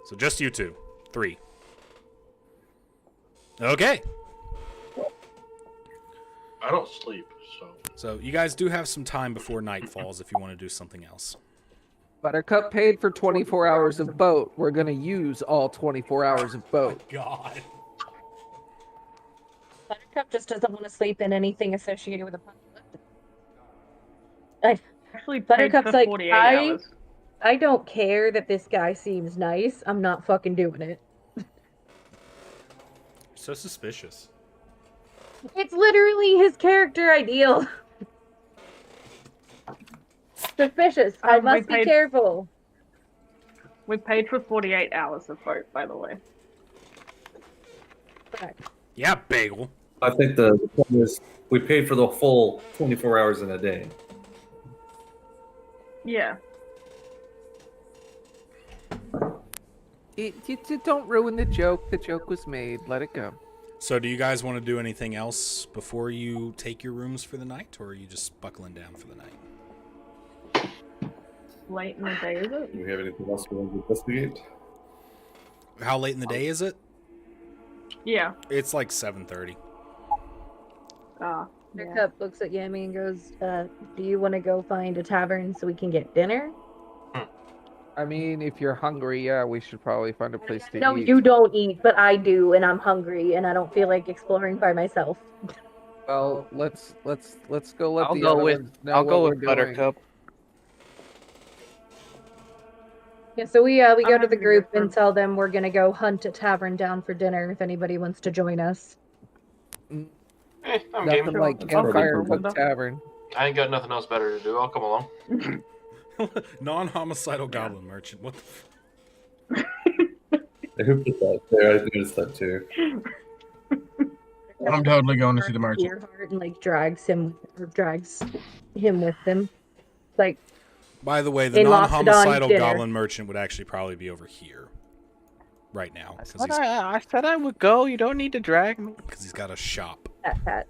So just you two. 3. Okay. I don't sleep, so So you guys do have some time before night falls if you want to do something else. Buttercup paid for 24 hours of boat. We're gonna use all 24 hours of boat. God. Buttercup just doesn't want to sleep in anything associated with a apocalypse. Actually, paid Buttercup's for like, 48 hours. I don't care that this guy seems nice. I'm not fucking doing it. So suspicious. It's literally his character ideal. Suspicious. I We must be paid- careful. We paid for 48 hours of boat, by the way. Correct. Yeah, bagel. I think the point is we paid for the full 24 hours in a day. Yeah. Don't ruin the joke. The joke was made. Let it go. So do you guys want to do anything else before you take your rooms for the night, or are you just buckling down for the night? Late in the day, is it? Do we have anything else we want to investigate? How late in the day is it? Yeah. It's like 7:30. Yeah. Buttercup looks at Yami and goes, do you want to go find a tavern so we can get dinner? I mean, if you're hungry, yeah, we should probably find a place to No, eat. you don't eat, but I do, and I'm hungry, and I don't feel like exploring by myself. Well, let's go. Let I'll the go other with ones know I'll what go we're with doing. Buttercup. Yeah, so we go to happy the to go group for- and tell them we're gonna go hunt a tavern down for dinner if anybody wants to join us. I'm Nothing game. like Sure. Campfire Probably Cook Tavern. I ain't got nothing else better to do. I'll come along. Non-homicidal goblin merchant. What the Who put that there? I noticed that too. I'm totally going to see the merchant. Earhart and like drags him with them. Like By the way, the In Loxodon non-homicidal dinner. goblin merchant would actually probably be over here right now I said I would go. You don't need to drag me. because he's got a shop. that.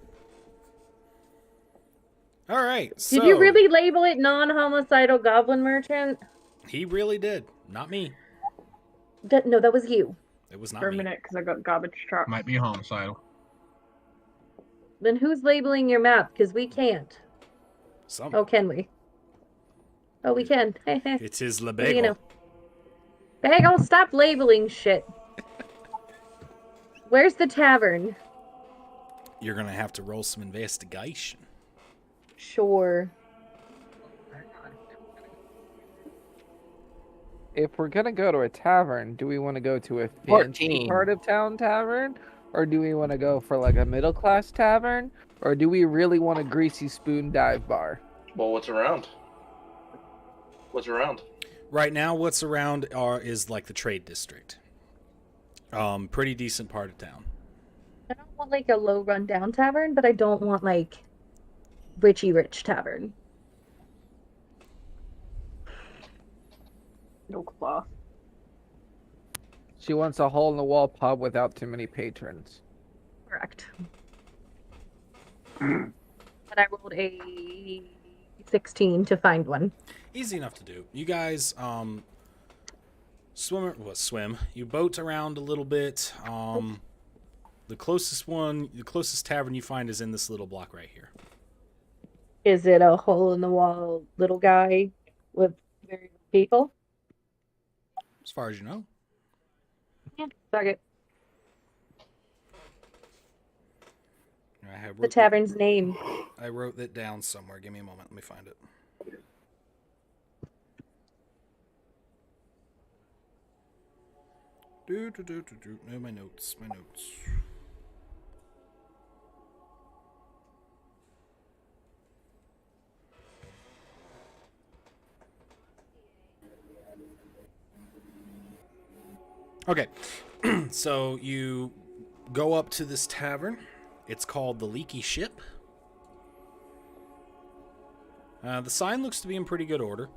All right. So Did you really label it non-homicidal goblin merchant? He really did. Not me. No, that was you. It was not for a me. minute because I got garbage truck. Might be homicidal. Then who's labeling your map? Because we can't. Some. Oh, can we? Oh, we can. It is the You bagel. know. Bagel, stop labeling shit. Where's the tavern? You're gonna have to roll some investigation. Sure. If we're gonna go to a tavern, do we want to go to a fancy 14. part of town tavern, or do we want to go for like a middle class tavern, or do we really want a greasy spoon dive bar? Well, what's around? What's around? Right now, what's around is like the trade district. Pretty decent part of town. I don't want like a low rundown tavern, but I don't want like richy rich tavern. No class. She wants a hole in the wall pub without too many patrons. Correct. And I rolled a 16 to find one. Easy enough to do. You guys swim. You boat around a little bit. The closest tavern you find is in this little block right here. Is it a hole in the wall little guy with very little people? As far as you know. Yeah, fuck it. I have The tavern's name. I wrote that down somewhere. Give me a moment. Let me find it. No, my notes. Okay, so you go up to this tavern. It's called the Leaky Ship. The sign looks to be in pretty good order.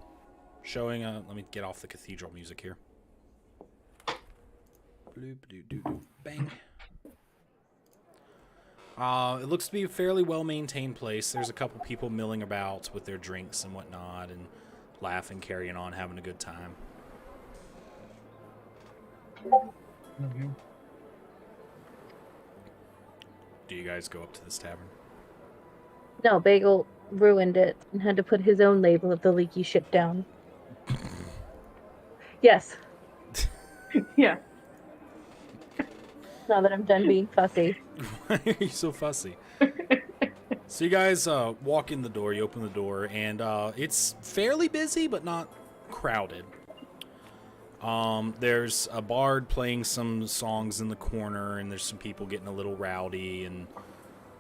Showing, let me get off the cathedral music here. Bloop-a-doo-doo-doo. Bang. It looks to be a fairly well-maintained place. There's a couple people milling about with their drinks and whatnot, and laughing, carrying on, having a good time. Do you guys go up to this tavern? No, Bagel ruined it and had to put his own label of the leaky ship down. Yes. Yeah. Now that I'm done being fussy. Why are you so fussy? So you guys walk in the door, you open the door, and it's fairly busy, but not crowded. There's a bard playing some songs in the corner, and there's some people getting a little rowdy,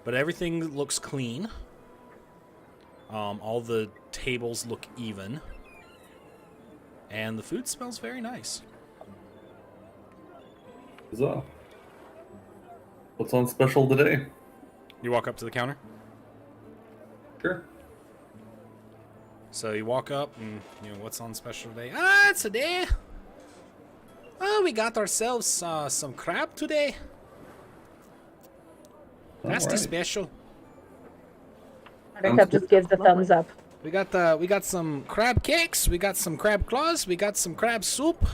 but everything looks clean. All the tables look even, and the food smells very nice. Huzzah. What's on special today? You walk up to the counter. Sure. So you walk up, and what's on special today? Today. Oh, we got ourselves some crab today. Nasty Alright. special. Buttercup just gives the thumbs up. We got some crab cakes. We got some crab claws. We got some crab soup.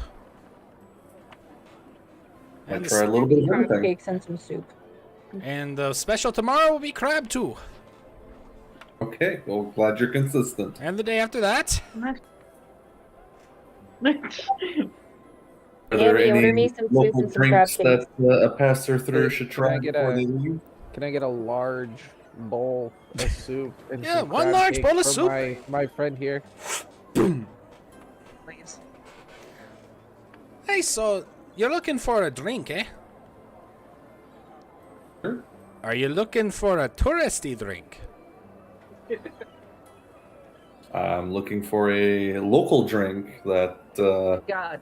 I And, try a little bit of Crab everything. cakes and some soup. and the special tomorrow will be crab too. Okay, well, glad you're consistent. And the day after that, Are there Andy, order any me some soup local and some crab drinks cakes. that a passer-through Hey, should can I try get before a- they leave? Can I get a large bowl of soup and Yeah, some one crab large cakes bowl of for soup. my friend here? Please. Hey, so you're looking for a drink, eh? Sure. Are you looking for a touristy drink? I'm looking for a local drink that God.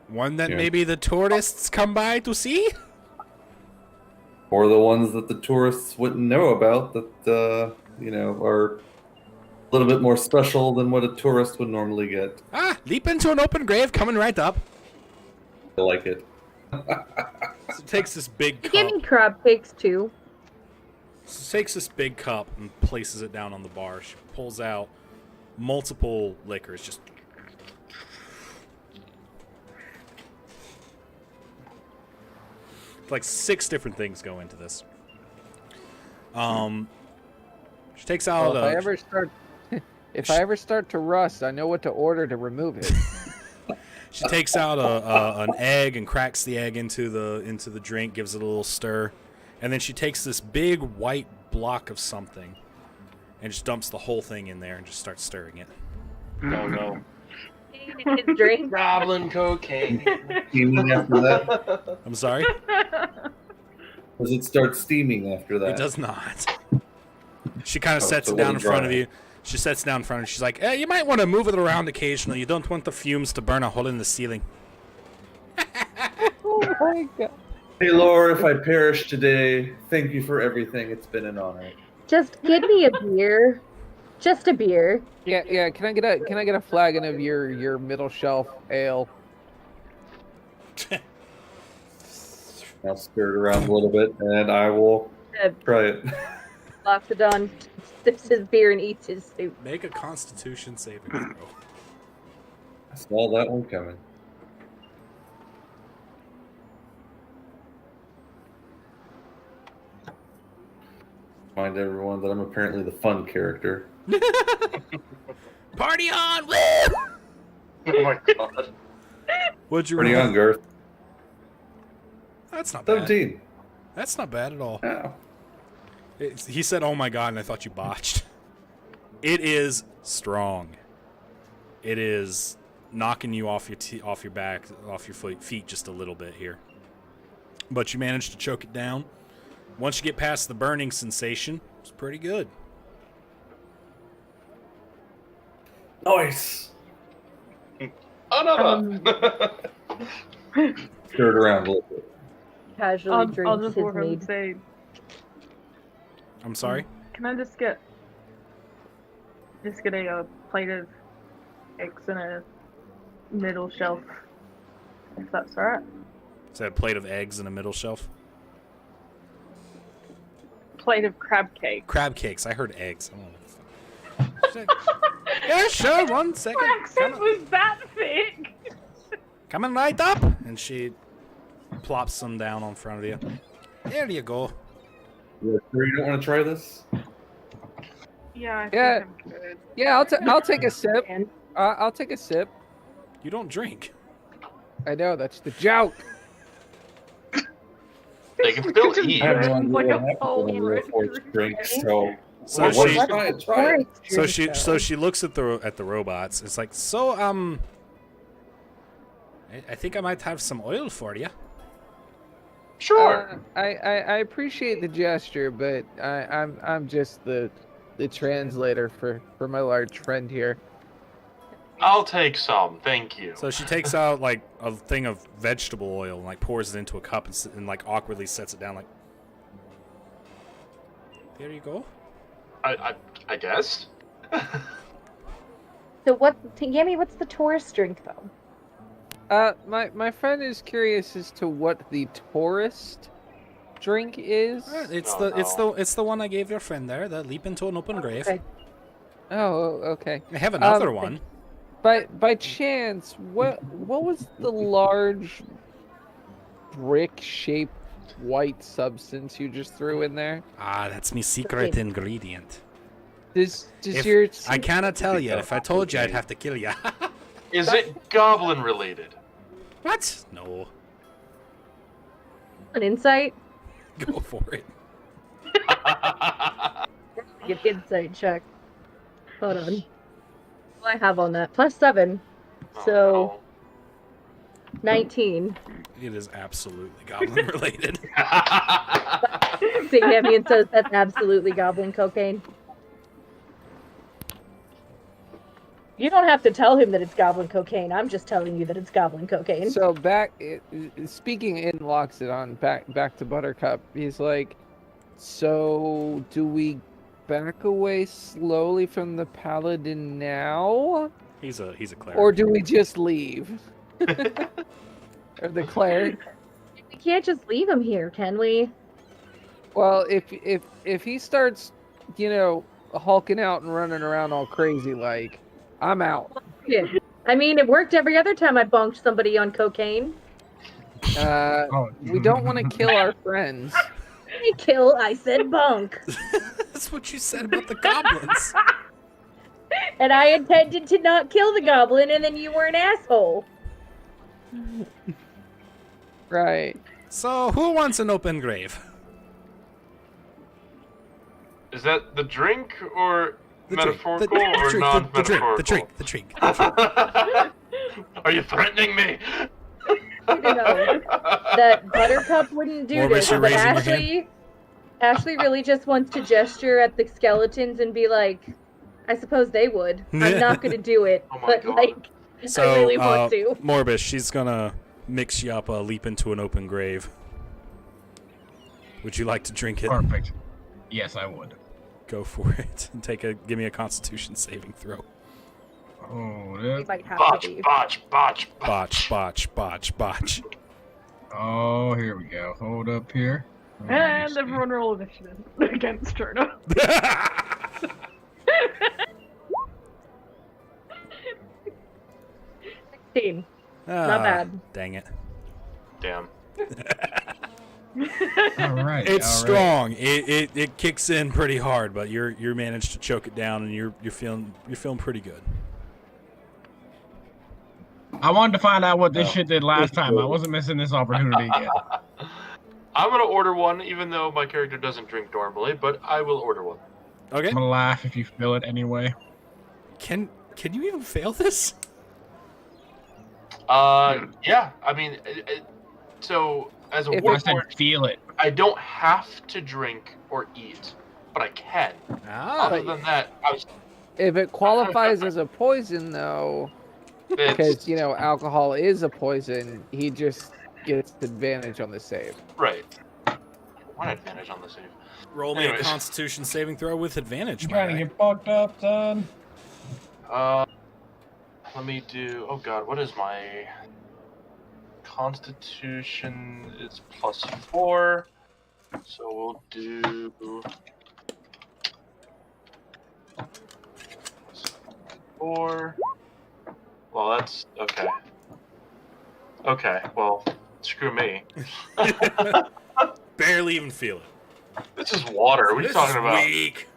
One that Yeah. maybe the tourists come by to see? or the ones that the tourists wouldn't know about that are a little bit more special than what a tourist would normally get. Ah, leap into an open grave, coming right up. I like it. So it takes this big Give cup. me crab cakes too. Takes this big cup and places it down on the bar. She pulls out multiple liquors, just like 6 different things go into this. She takes out. Well, if I ever start to rust, I know what to order to remove it. She takes out an egg and cracks the egg into the drink, gives it a little stir, and then she takes this big white block of something and just dumps the whole thing in there and just starts stirring it. Oh no. His drink. Goblin cocaine. Steaming after that? I'm sorry? Does it start steaming after that? It does not. She kind of Oh, sets so it down let in it front of dry. you. She sets it down in front of you. She's like, you might want to move it around occasionally. You don't want the fumes to burn a hole in the ceiling. Oh my god. Hey, Laura, if I perish today, thank you for everything. It's been an honor. Just give me a beer. Just a beer. Yeah. Can I get a flagon of your middle shelf ale? I'll stir it around a little bit, and I will try it. Loxodon sips his beer and eats his soup. Make a Constitution saving throw. I saw that one coming. Remind everyone that I'm apparently the fun character. Party on! Woo! Oh my god. What'd you Pretty roll? on, Garth. That's not bad. 17. That's not bad at all. Oh. He said, "Oh my god," and I thought you botched. It is strong. It is knocking you off your back, off your feet just a little bit here. But you managed to choke it down. Once you get past the burning sensation, it's pretty good. Nice. Another. Stir it around a little bit. Casually I'll drinks just his walk over and mead. say, I'm sorry? can I just get a plate of eggs and a middle shelf, if that's alright. Is that a plate of eggs and a middle shelf? Plate of crab cake. Crab cakes. I heard eggs. I don't know what the fuck. Yeah, sure. 1 second. My accent was that thick! Coming right up. And she plops some down in front of you. There you go. You sure you don't want to try this? Yeah, I Yeah. think I'm good. Yeah, I'll take a sip. And I'll take a sip. You don't drink. I know that's the joke. They can still eat. I have no Sounds idea like what a happens whole when a real force red drinks, drink. so... So Well, she try it, try it. so she looks at the robots. It's like, so I think I might have some oil for you. Sure. I appreciate the gesture, but I'm just the translator for my large friend here. I'll take some, thank you. So she takes out like a thing of vegetable oil and like pours it into a cup and like awkwardly sets it down like, there you go. I guess. so Yami, what's the tourist drink though? My friend is curious as to what the tourist drink is. It's the one I gave your friend there. The leap into an open grave. Okay. Oh, okay. I have another one. By chance, what was the large brick-shaped white substance you just threw in there? Ah, that's my secret ingredient. Does your I cannot tell you. If I told you, I'd have to kill you. Is it goblin related? What? No. An insight? Go for it. Give insight check. Hold on. What do I have on that? +7. So, 19. It is absolutely goblin related. See, Damien says that's absolutely goblin cocaine. You don't have to tell him that it's goblin cocaine. I'm just telling you that it's goblin cocaine. So speaking in Loxodon, back to Buttercup. He's like, so do we back away slowly from the paladin now, He's a cleric. or do we just leave? Or the cleric? We can't just leave him here, can we? Well, if he starts, hulking out and running around all crazy like, I'm out. Yeah. I mean, it worked every other time I bonked somebody on cocaine. We don't want to kill our friends. I said bunk. That's what you said about the goblins. And I intended to not kill the goblin, and then you were an asshole. Right. So, who wants an open grave? Is that the drink or The drink, metaphorical or non-metaphorical? The drink. Are you threatening me? You know that Buttercup wouldn't do Morbus, this, you're but raising your Ashley really just wants to gesture at the skeletons and be like, I suppose they would. I'm not going to do it, Oh my but God. like, So, I really want to. Morbus, she's gonna mix you up a leap into an open grave. Would you like to drink it? Perfect. Yes, I would. Go for it. And give me a Constitution saving throw. Oh, We might have Botch, to leave. Botch. Oh, here we go. Hold up here. And everyone roll initiative against Turno. 16. Not bad. Dang it. Damn. All right. It's all strong. It kicks in pretty hard, but you're managed to choke it down, and you're feeling pretty good. I wanted to find out what this shit did last time. I wasn't missing this opportunity again. I'm gonna order one, even though my character doesn't drink normally, but I will order one. Okay. I'm gonna laugh if you feel it anyway. Can you even fail this? Yeah. I mean, so as a If I said warlord, feel it. I don't have to drink or eat, but I can. Other than that, If it qualifies as a poison, though, because alcohol is a poison, he just gets advantage on the save. right. One advantage on the save. Roll me a Anyways. Constitution saving throw with advantage. You my trying to guy. get fucked up, son? Let me do. Oh God, what is my Constitution? Is +4, so we'll do 4. Well, that's okay. Okay, well, screw me. Barely even feel it. This is water. What are you This talking is about? weak.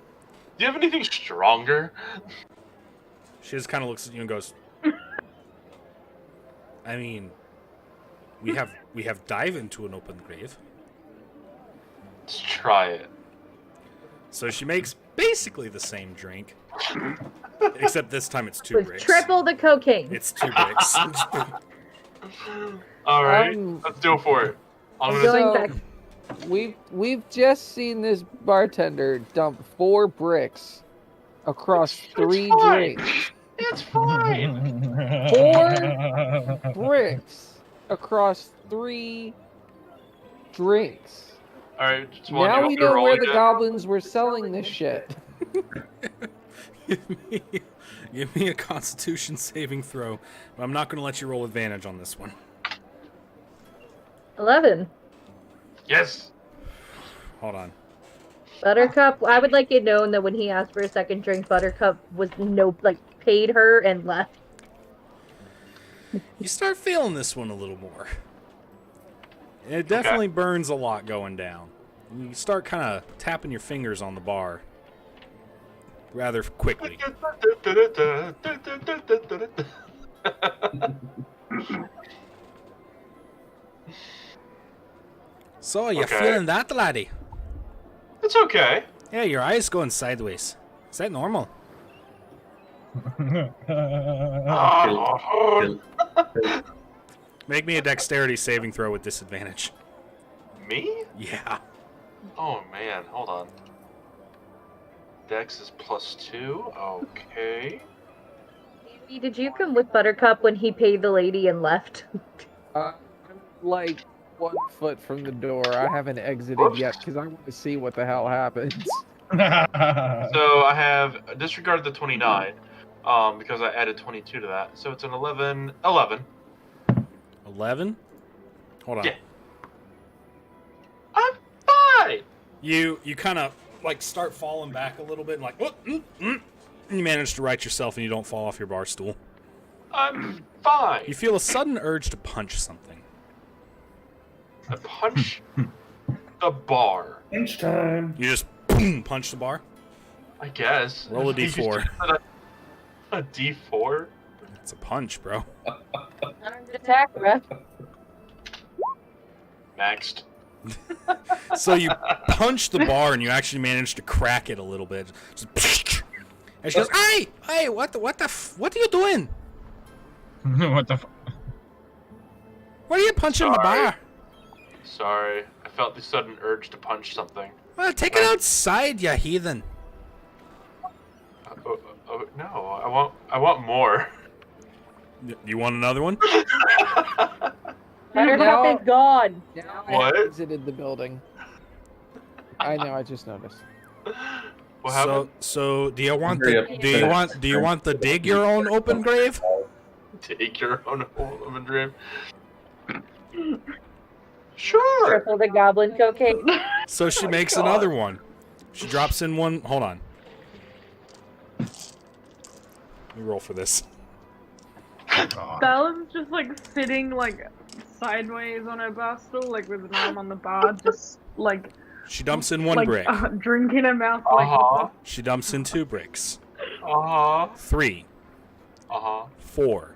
Do you have anything stronger? She just kind of looks at you and goes, I mean, we have dive into an open grave. Let's try it. So she makes basically the same drink, except this time it's 2 With bricks. triple the cocaine. It's 2 bricks. All right, Um, let's go for it. I'm I'm gonna going So- back. We've just seen this bartender dump 4 bricks across 3 fine. drinks. It's fine. 4 bricks across 3 drinks. All right, just one. Now you we want me to know roll where the again? goblins were selling this shit. Give me a Constitution saving throw. But I'm not going to let you roll advantage on this one. 11. Yes. Hold on. Buttercup, I would like it known that when he asked for a second drink, Buttercup was paid her and left. You start feeling this one a little more. It definitely burns a lot going down. You start kind of tapping your fingers on the bar rather quickly. So, you Okay. feeling that, laddie? It's okay. Yeah, your eyes going sideways. Is that normal? Oh, Make me a dexterity saving throw with disadvantage. me? Yeah. Oh man, hold on. Dex is +2. Okay. Amy, did you come with Buttercup when he paid the lady and left? I'm like 1 foot from the door. I haven't exited yet because I want to see what the hell happens. So I have disregarded the 29, because I added 22 to that. So it's an 11. 11. 11? Hold on. Yeah. I'm fine. You kind of like start falling back a little bit and like, and you manage to right yourself and you don't fall off your bar stool. I'm fine. You feel a sudden urge to punch something. I punch the bar. Lunch time. You just punch the bar. I guess. Roll a d4. A d4? It's a punch, bro. Unarmed attack, bruh. Next. So you punch the bar and you actually manage to crack it a little bit. Just, and she goes, "Hey, what are you doing? What the? What are you punching my Sorry. bar? Sorry. I felt the sudden urge to punch something. Well, take it outside, you heathen." No, I want more. You want another one? Buttercup is gone. Now What? I exited the building. I know. I just noticed. What happened? So do you want Hurry the up. do you want the dig your own open grave? Take your own hole of a dream. Sure. Triple the goblin cocaine. So she makes another one. She drops in one. Hold on. Let me roll for this. Bella's just like sitting like sideways on her bar stool, like with an arm on the bar, just like She dumps in one like brick. drink in her mouth. Like Uh-huh. She dumps in 2 bricks. Uh-huh. 3, Uh-huh. 4,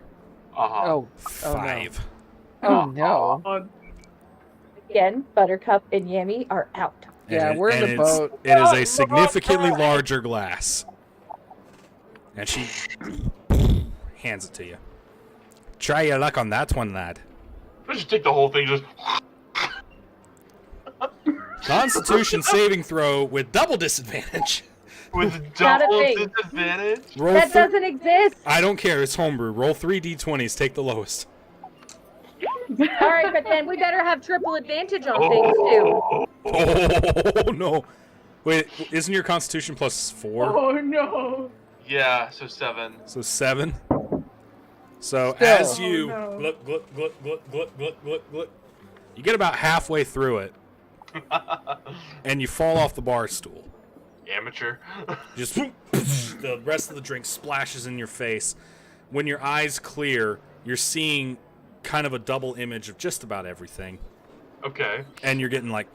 Uh-huh. Oh, 5. oh no. God. Again, Buttercup and Yami are out. Yeah, we're in the it's- boat. It is a significantly larger glass. And she hands it to you. Try your luck on that one, lad. Let's just take the whole thing, just... Constitution saving throw with double disadvantage. with Not a double thing. disadvantage? Roll That doesn't exist. I don't care, it's homebrew. Roll 3 d20s, take the lowest. All right, but then we better have triple advantage on things too. Oh no. Wait, isn't your constitution +4? Oh no. Yeah, so 7. So 7. So Still. as you Oh, no. gluck, gluck, gluck, gluck, gluck, gluck, gluck, gluck, you get about halfway through it and you fall off the bar stool. Amateur. Just the rest of the drink splashes in your face. When your eyes clear, you're seeing kind of a double image of just about everything. Okay. And you're getting like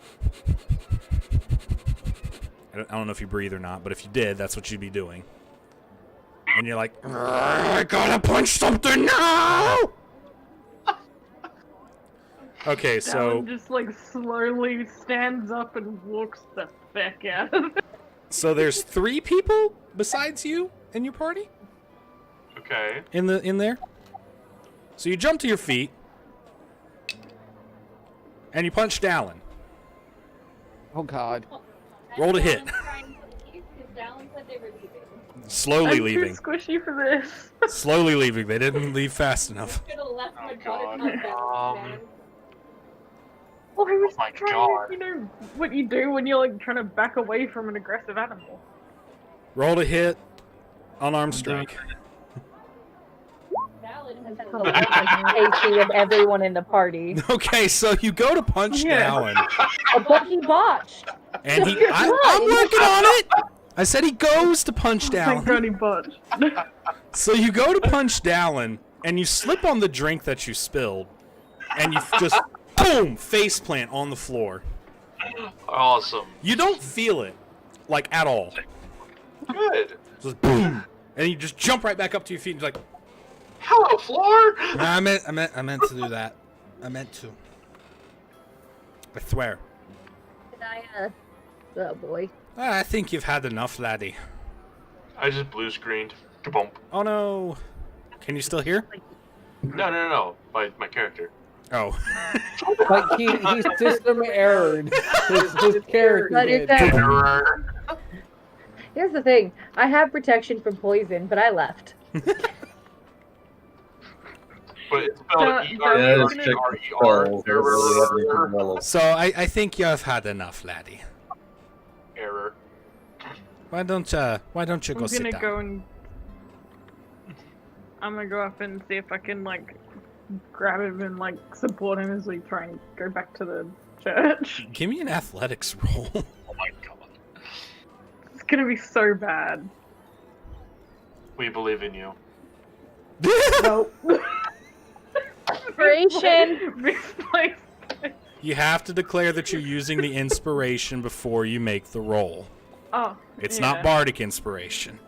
I don't know if you breathe or not, but if you did, that's what you'd be doing. And you're like, I gotta punch something now! Okay, so Alan just like slowly stands up and walks the feck out of it. so there's 3 people besides you in your party? Okay. In there? So you jump to your feet and you punch Dallin. Oh god. Roll to hit. Slowly I'm leaving. too squishy for this. Slowly leaving. They didn't leave fast enough. Oh, God. Well, I was my trying God. to, you know, what you do when you're like trying to back away from an aggressive animal. Roll to hit. Unarmed strike. Tasty with everyone in the party. Okay, so you go to punch Yeah. Dallin. But he botched. And I'm working on it! I said he goes to punch Thank Dallin. God he botched. So you go to punch Dallin, and you slip on the drink that you spilled, and you just, boom, face plant on the floor. Awesome. You don't feel it, like, at all. Good. Just boom. And you just jump right back up to your feet and you're like, Hello, floor. I meant to do that. I meant to. I swear. Did I, oh boy. I think you've had enough, laddie. I just blue screened. Kabump. Oh no. Can you still hear? No. My character. Oh. Like he system errored his character. But it's did. Here's the thing. I have protection from poison, but I left. But it's spelled Yeah, let's check the spells. I don't really have anything Error. relevant. So I think you've had enough, laddie. Error. Why don't you go I'm sit gonna down? go and I'm gonna go up and see if I can like grab him and like support him as we try and go back to the church. Give me an athletics roll. Oh my god. It's gonna be so bad. We believe in you. Nope. Inspiration. Misplaced. You have to declare that you're using the inspiration before you make the roll. Oh. It's yeah. not bardic inspiration.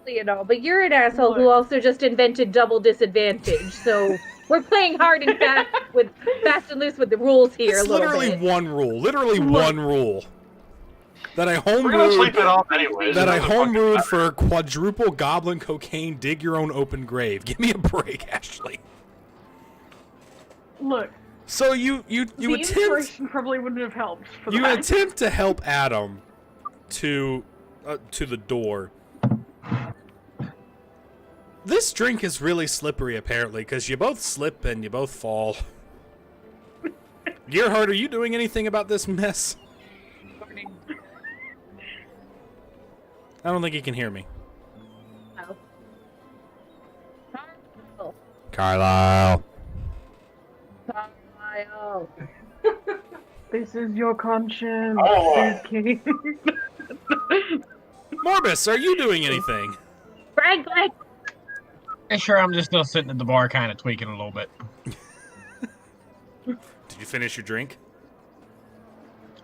You know, but you're an asshole who also just invented double disadvantage. So we're playing hard and fast and loose with the rules here. It's a little literally bit. one rule. Literally one rule. That I We're gonna sleep homebrewed. it off anyways. That I It doesn't fucking homebrewed matter. for quadruple goblin cocaine. Dig your own open grave. Give me a break, Ashley. Look, So you the attempt inspiration probably wouldn't have helped for you that. attempt to help Adam to the door. This drink is really slippery, apparently, because you both slip and you both fall. Gerhard, are you doing anything about this mess? I don't think he can hear me. Oh. Carlisle. Carlisle. This is your conscience. Oh. King. Morbus, are you doing anything? Franklin. Yeah, sure, I'm just still sitting at the bar, kind of tweaking a little bit. Did you finish your drink?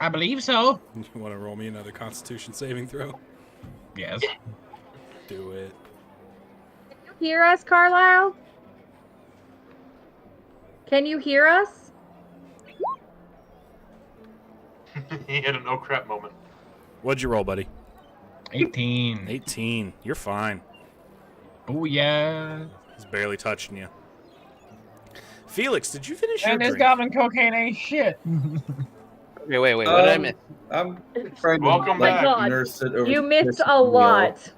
I believe so. You want to roll me another Constitution saving throw? Yes. Do it. Can you hear us, Carlisle? Can you hear us? He had an oh crap moment. What'd you roll, buddy? 18. 18. You're fine. Booyah. He's barely touching you. Felix, did you finish your And this drink? goblin cocaine ain't shit. Wait, what did I miss? I'm trying to Welcome like, back. God, nurse it over You the missed course a of the meal, lot.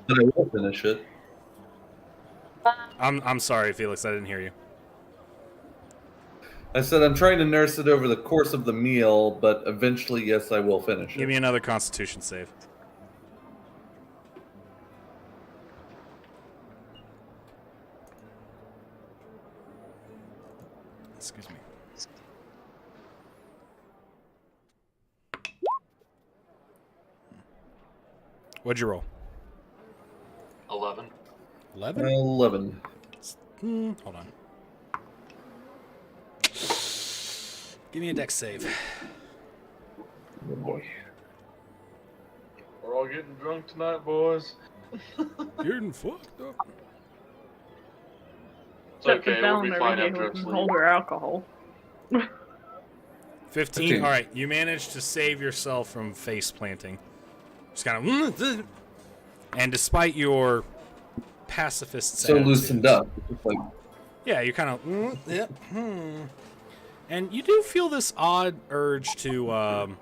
But I will finish it. I'm sorry, Felix. I didn't hear you. I said I'm trying to nurse it over the course of the meal, but eventually, yes, I will finish Give it. me another Constitution save. Excuse me. What'd you roll? 11. 11? 11. Hold on. Give me a dex save. Oh boy. We're all getting drunk tonight, boys. You're getting fucked up. It's okay, we'll be fine after we I'm can asleep. hold her alcohol. 15. 15. All right, you managed to save yourself from face planting. Just kind of, and despite your pacifist, So loosened up. It's just like, yeah, you're kind of, and you do feel this odd urge to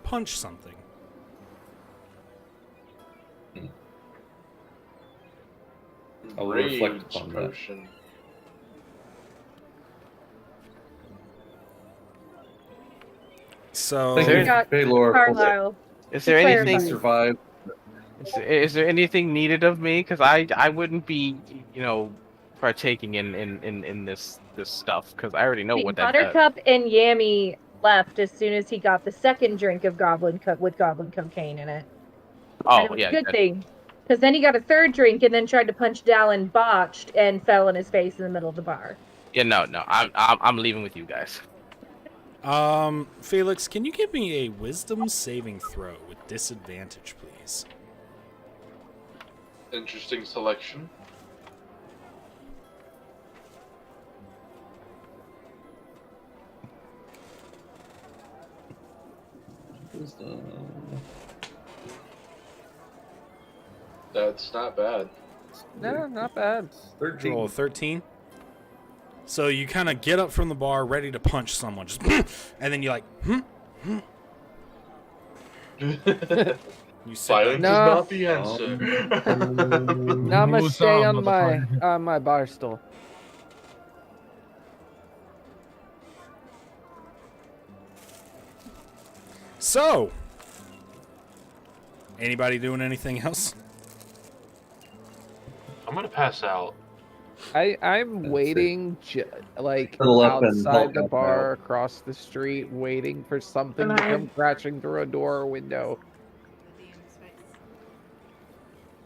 punch something. I'll reflect Rage upon that. potion. So Thank There- you, Got Paylor. Carlisle. Is there Clarify. anything? Survive. Is there anything needed of me? Because I wouldn't be, partaking in this stuff because I already know what that does. Buttercup and Yammy left as soon as he got the second drink of with goblin cocaine in it. And Oh it was yeah, a good thing. Because then he got a third drink and then tried to punch Dallin, botched, and fell on his face in the middle of the bar. yeah. No, I'm leaving with you guys. Felix, can you give me a wisdom saving throw with disadvantage, please? Interesting selection. That's not bad. No, not bad. Did you roll a 13? So you kind of get up from the bar, ready to punch someone, just and then you're like, You sit Silence back. is No. not the answer. Namaste on my bar stool. So, anybody doing anything else? I'm gonna pass out. I'm waiting, like Huddle up and outside Hulk the out. bar across the street, waiting for something to Can I- come crashing through a door or window.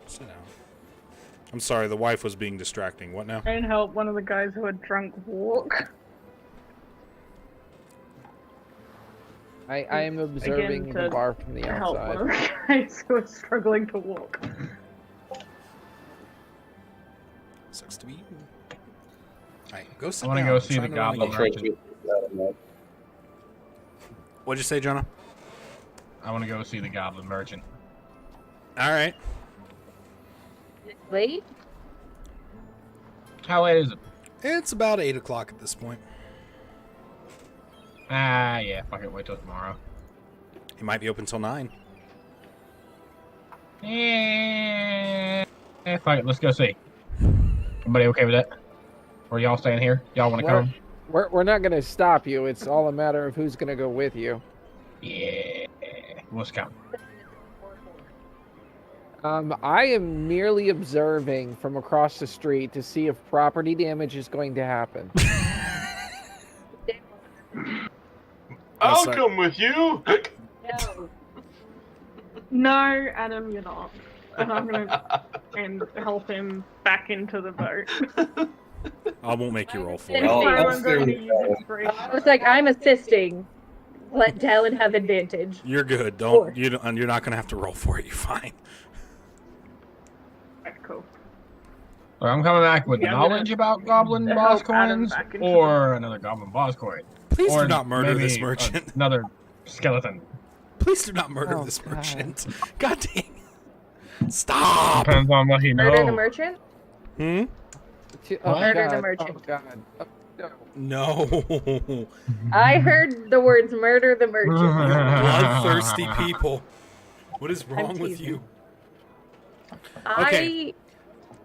Sit down. I'm sorry, the wife was being distracting. What now? Try and help one of the guys who had drunk walk. I am observing Again, the to bar from the Help one outside. of the guys who are struggling to walk. Sucks to be you. Alright, go sit I want to down. go I'm see the trying to run goblin again. merchant. What'd you say, Jonah? I want to go see the goblin merchant. Alright. Late? How late is it? It's about 8 o'clock at this point. Ah, yeah. Fuck it. Wait till tomorrow. It might be open till 9. Fuck it. Let's go see. Everybody okay with that? Or y'all staying here? Y'all want to come? We're not gonna stop you. It's all a matter of who's gonna go with you. Yeah. Let's come. I am merely observing from across the street to see if property damage is going to happen. I'll sorry. come with you. No. No, Adam, you're not. And I'm gonna and help him back into the boat. I won't make you roll for And it. Oh, So that's I'm going to there we use go. inspiration. I was like, I'm assisting. Let Dallin have advantage. You're good. Four. You're not gonna have to roll for it. You're fine. Okay, cool. So I'm coming back with Yeah, I'm knowledge gonna about goblin help boss Adam coins back into or another goblin boss coin. Please Or do not murder this maybe merchant. Another skeleton. Please do not murder Oh, this God. merchant. God dang. Stop. Depends on what he knows. Murder the merchant? Hmm? Oh, Murder the God. merchant. Oh, God. Oh, no. No. I heard the words murder the merchant. Bloodthirsty people. What is wrong with teasing. you? I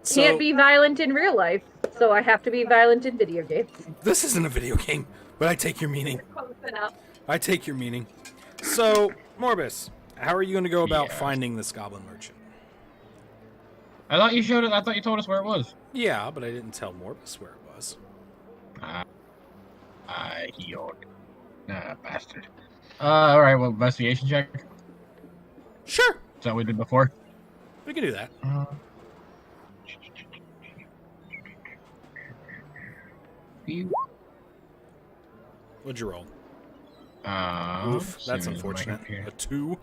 So can't be violent in real life, so I have to be violent in video games. this isn't a video game, but I take your meaning. Close enough. I take your meaning. So, Morbus, how are you going to go about Yes. finding this goblin merchant? I thought you showed it. I thought you told us where it was. Yeah, but I didn't tell Morbus where it was. Healed. Bastard. All right. Well, investigation check. Is Sure, that what we did before? we can do that. What'd you roll? Oof, that's unfortunate. A 2.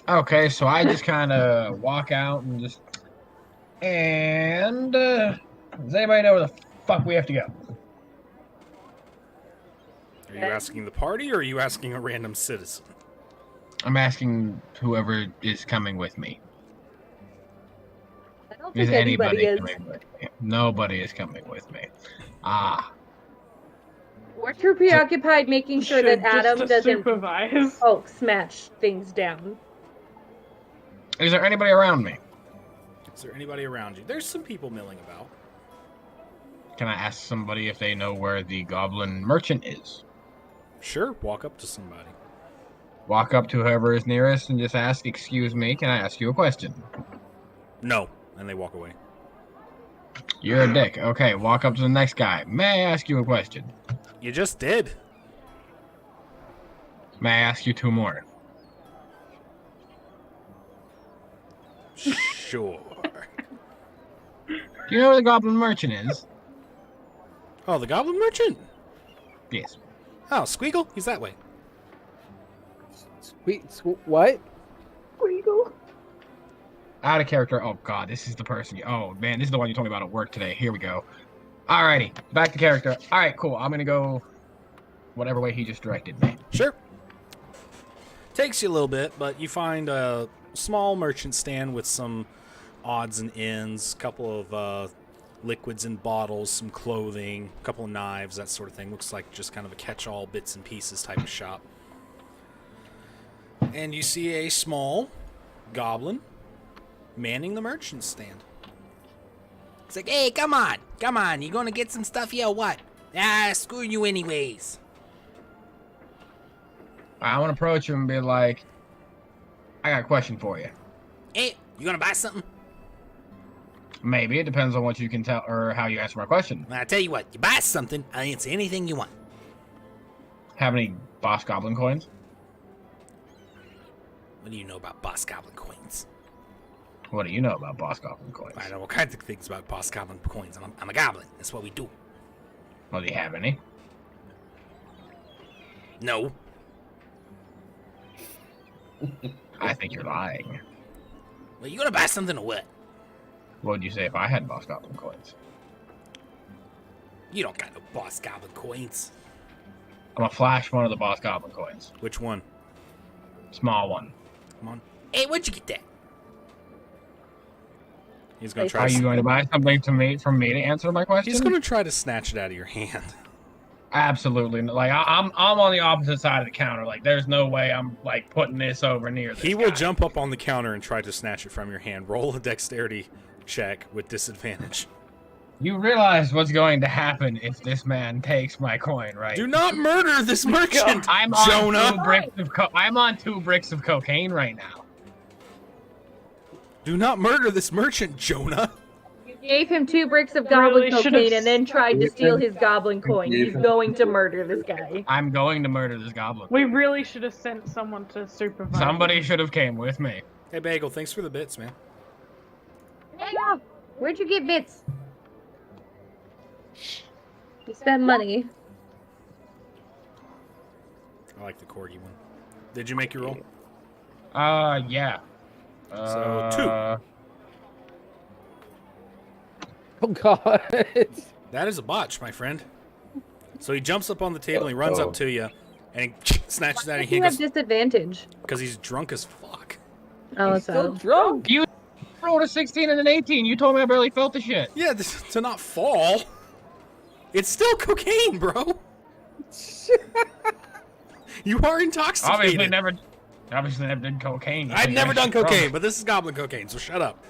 Okay, so I just kind of walk out and just. And does anybody know where the fuck we have to go? Are you asking the party or are you asking a random citizen? I'm asking whoever is coming with me. I don't Is think anybody anybody is. coming with me? Nobody is coming with me. Ah. We're too preoccupied making sure that Should just Adam to doesn't supervise. smash things down. Is there anybody around me? Is there anybody around you? There's some people milling about. Can I ask somebody if they know where the goblin merchant is? Sure, walk up to somebody. Walk up to whoever is nearest and just ask, "Excuse me, can I ask you a question?" No, and they walk away. You're a dick. Okay, walk up to the next guy. May I ask you a question? You just did. May I ask you two more? Sure. Do you know where the goblin merchant is? Oh, the goblin merchant? Yes. Oh, Squeagle? He's that way. What? Squeagle. Out of character. Oh god, this is the person. Oh man, this is the one you told me about at work today. Here we go. Alrighty, back to character. Alright, cool. I'm gonna go whatever way he just directed me. Sure. Takes you a little bit, but you find a small merchant stand with some odds and ends, a couple of liquids and bottles, some clothing, a couple of knives, that sort of thing. Looks like just kind of a catch-all bits and pieces type of shop. And you see a small goblin manning the merchant stand. It's like, hey, come on, you gonna get some stuff here or what? Ah, screw you anyways. I want to approach him and be like, I got a question for you. Hey, you gonna buy something? Maybe. It depends on what you can tell or how you answer my question. Well, I tell you what, you buy something, I'll answer anything you want. Have any boss goblin coins? What do you know about boss goblin coins? What do you know about boss goblin coins? I know all kinds of things about boss goblin coins. I'm a goblin. That's what we do. Well, do you have any? No. I think you're lying. Well, you gonna buy something or what? What would you say if I had boss goblin coins? You don't got no boss goblin coins. I'm gonna flash one of the boss goblin coins. Which one? Small one. Come on. Hey, where'd you get that? He's gonna Are try. you going to buy something from me to answer my question? He's gonna try to snatch it out of your hand. Absolutely. Like I'm on the opposite side of the counter. Like there's no way I'm like putting this over near this He will guy. jump up on the counter and try to snatch it from your hand. Roll a dexterity check with disadvantage. You realize what's going to happen if this man takes my coin, right? Do not murder this merchant, I'm on Jonah. I'm on 2 bricks of cocaine right now. Do not murder this merchant, Jonah. You gave him 2 bricks of Really goblin should've cocaine and then tried to steal his goblin coin. He's going to murder this guy. I'm going to murder this goblin. We really should have sent someone to supervise. Somebody should have came with me. Hey, Bagel, thanks for the bits, man. Hey, where'd you get bits? You spent money. I like the corgi one. Did you make your roll? Yeah. So, 2. Oh god. That is a botch, my friend. So he jumps up on the table, and he runs up to you, and he snatches that, and he You have goes, disadvantage. because he's drunk as fuck. Oh, He's still so. drunk. You rolled a 16 and an 18. You told me I barely felt the shit. Yeah, to not fall. It's still cocaine, bro. You are intoxicated. Obviously never did cocaine. You I've think never I'm done drunk. cocaine, but this is goblin cocaine, so shut up.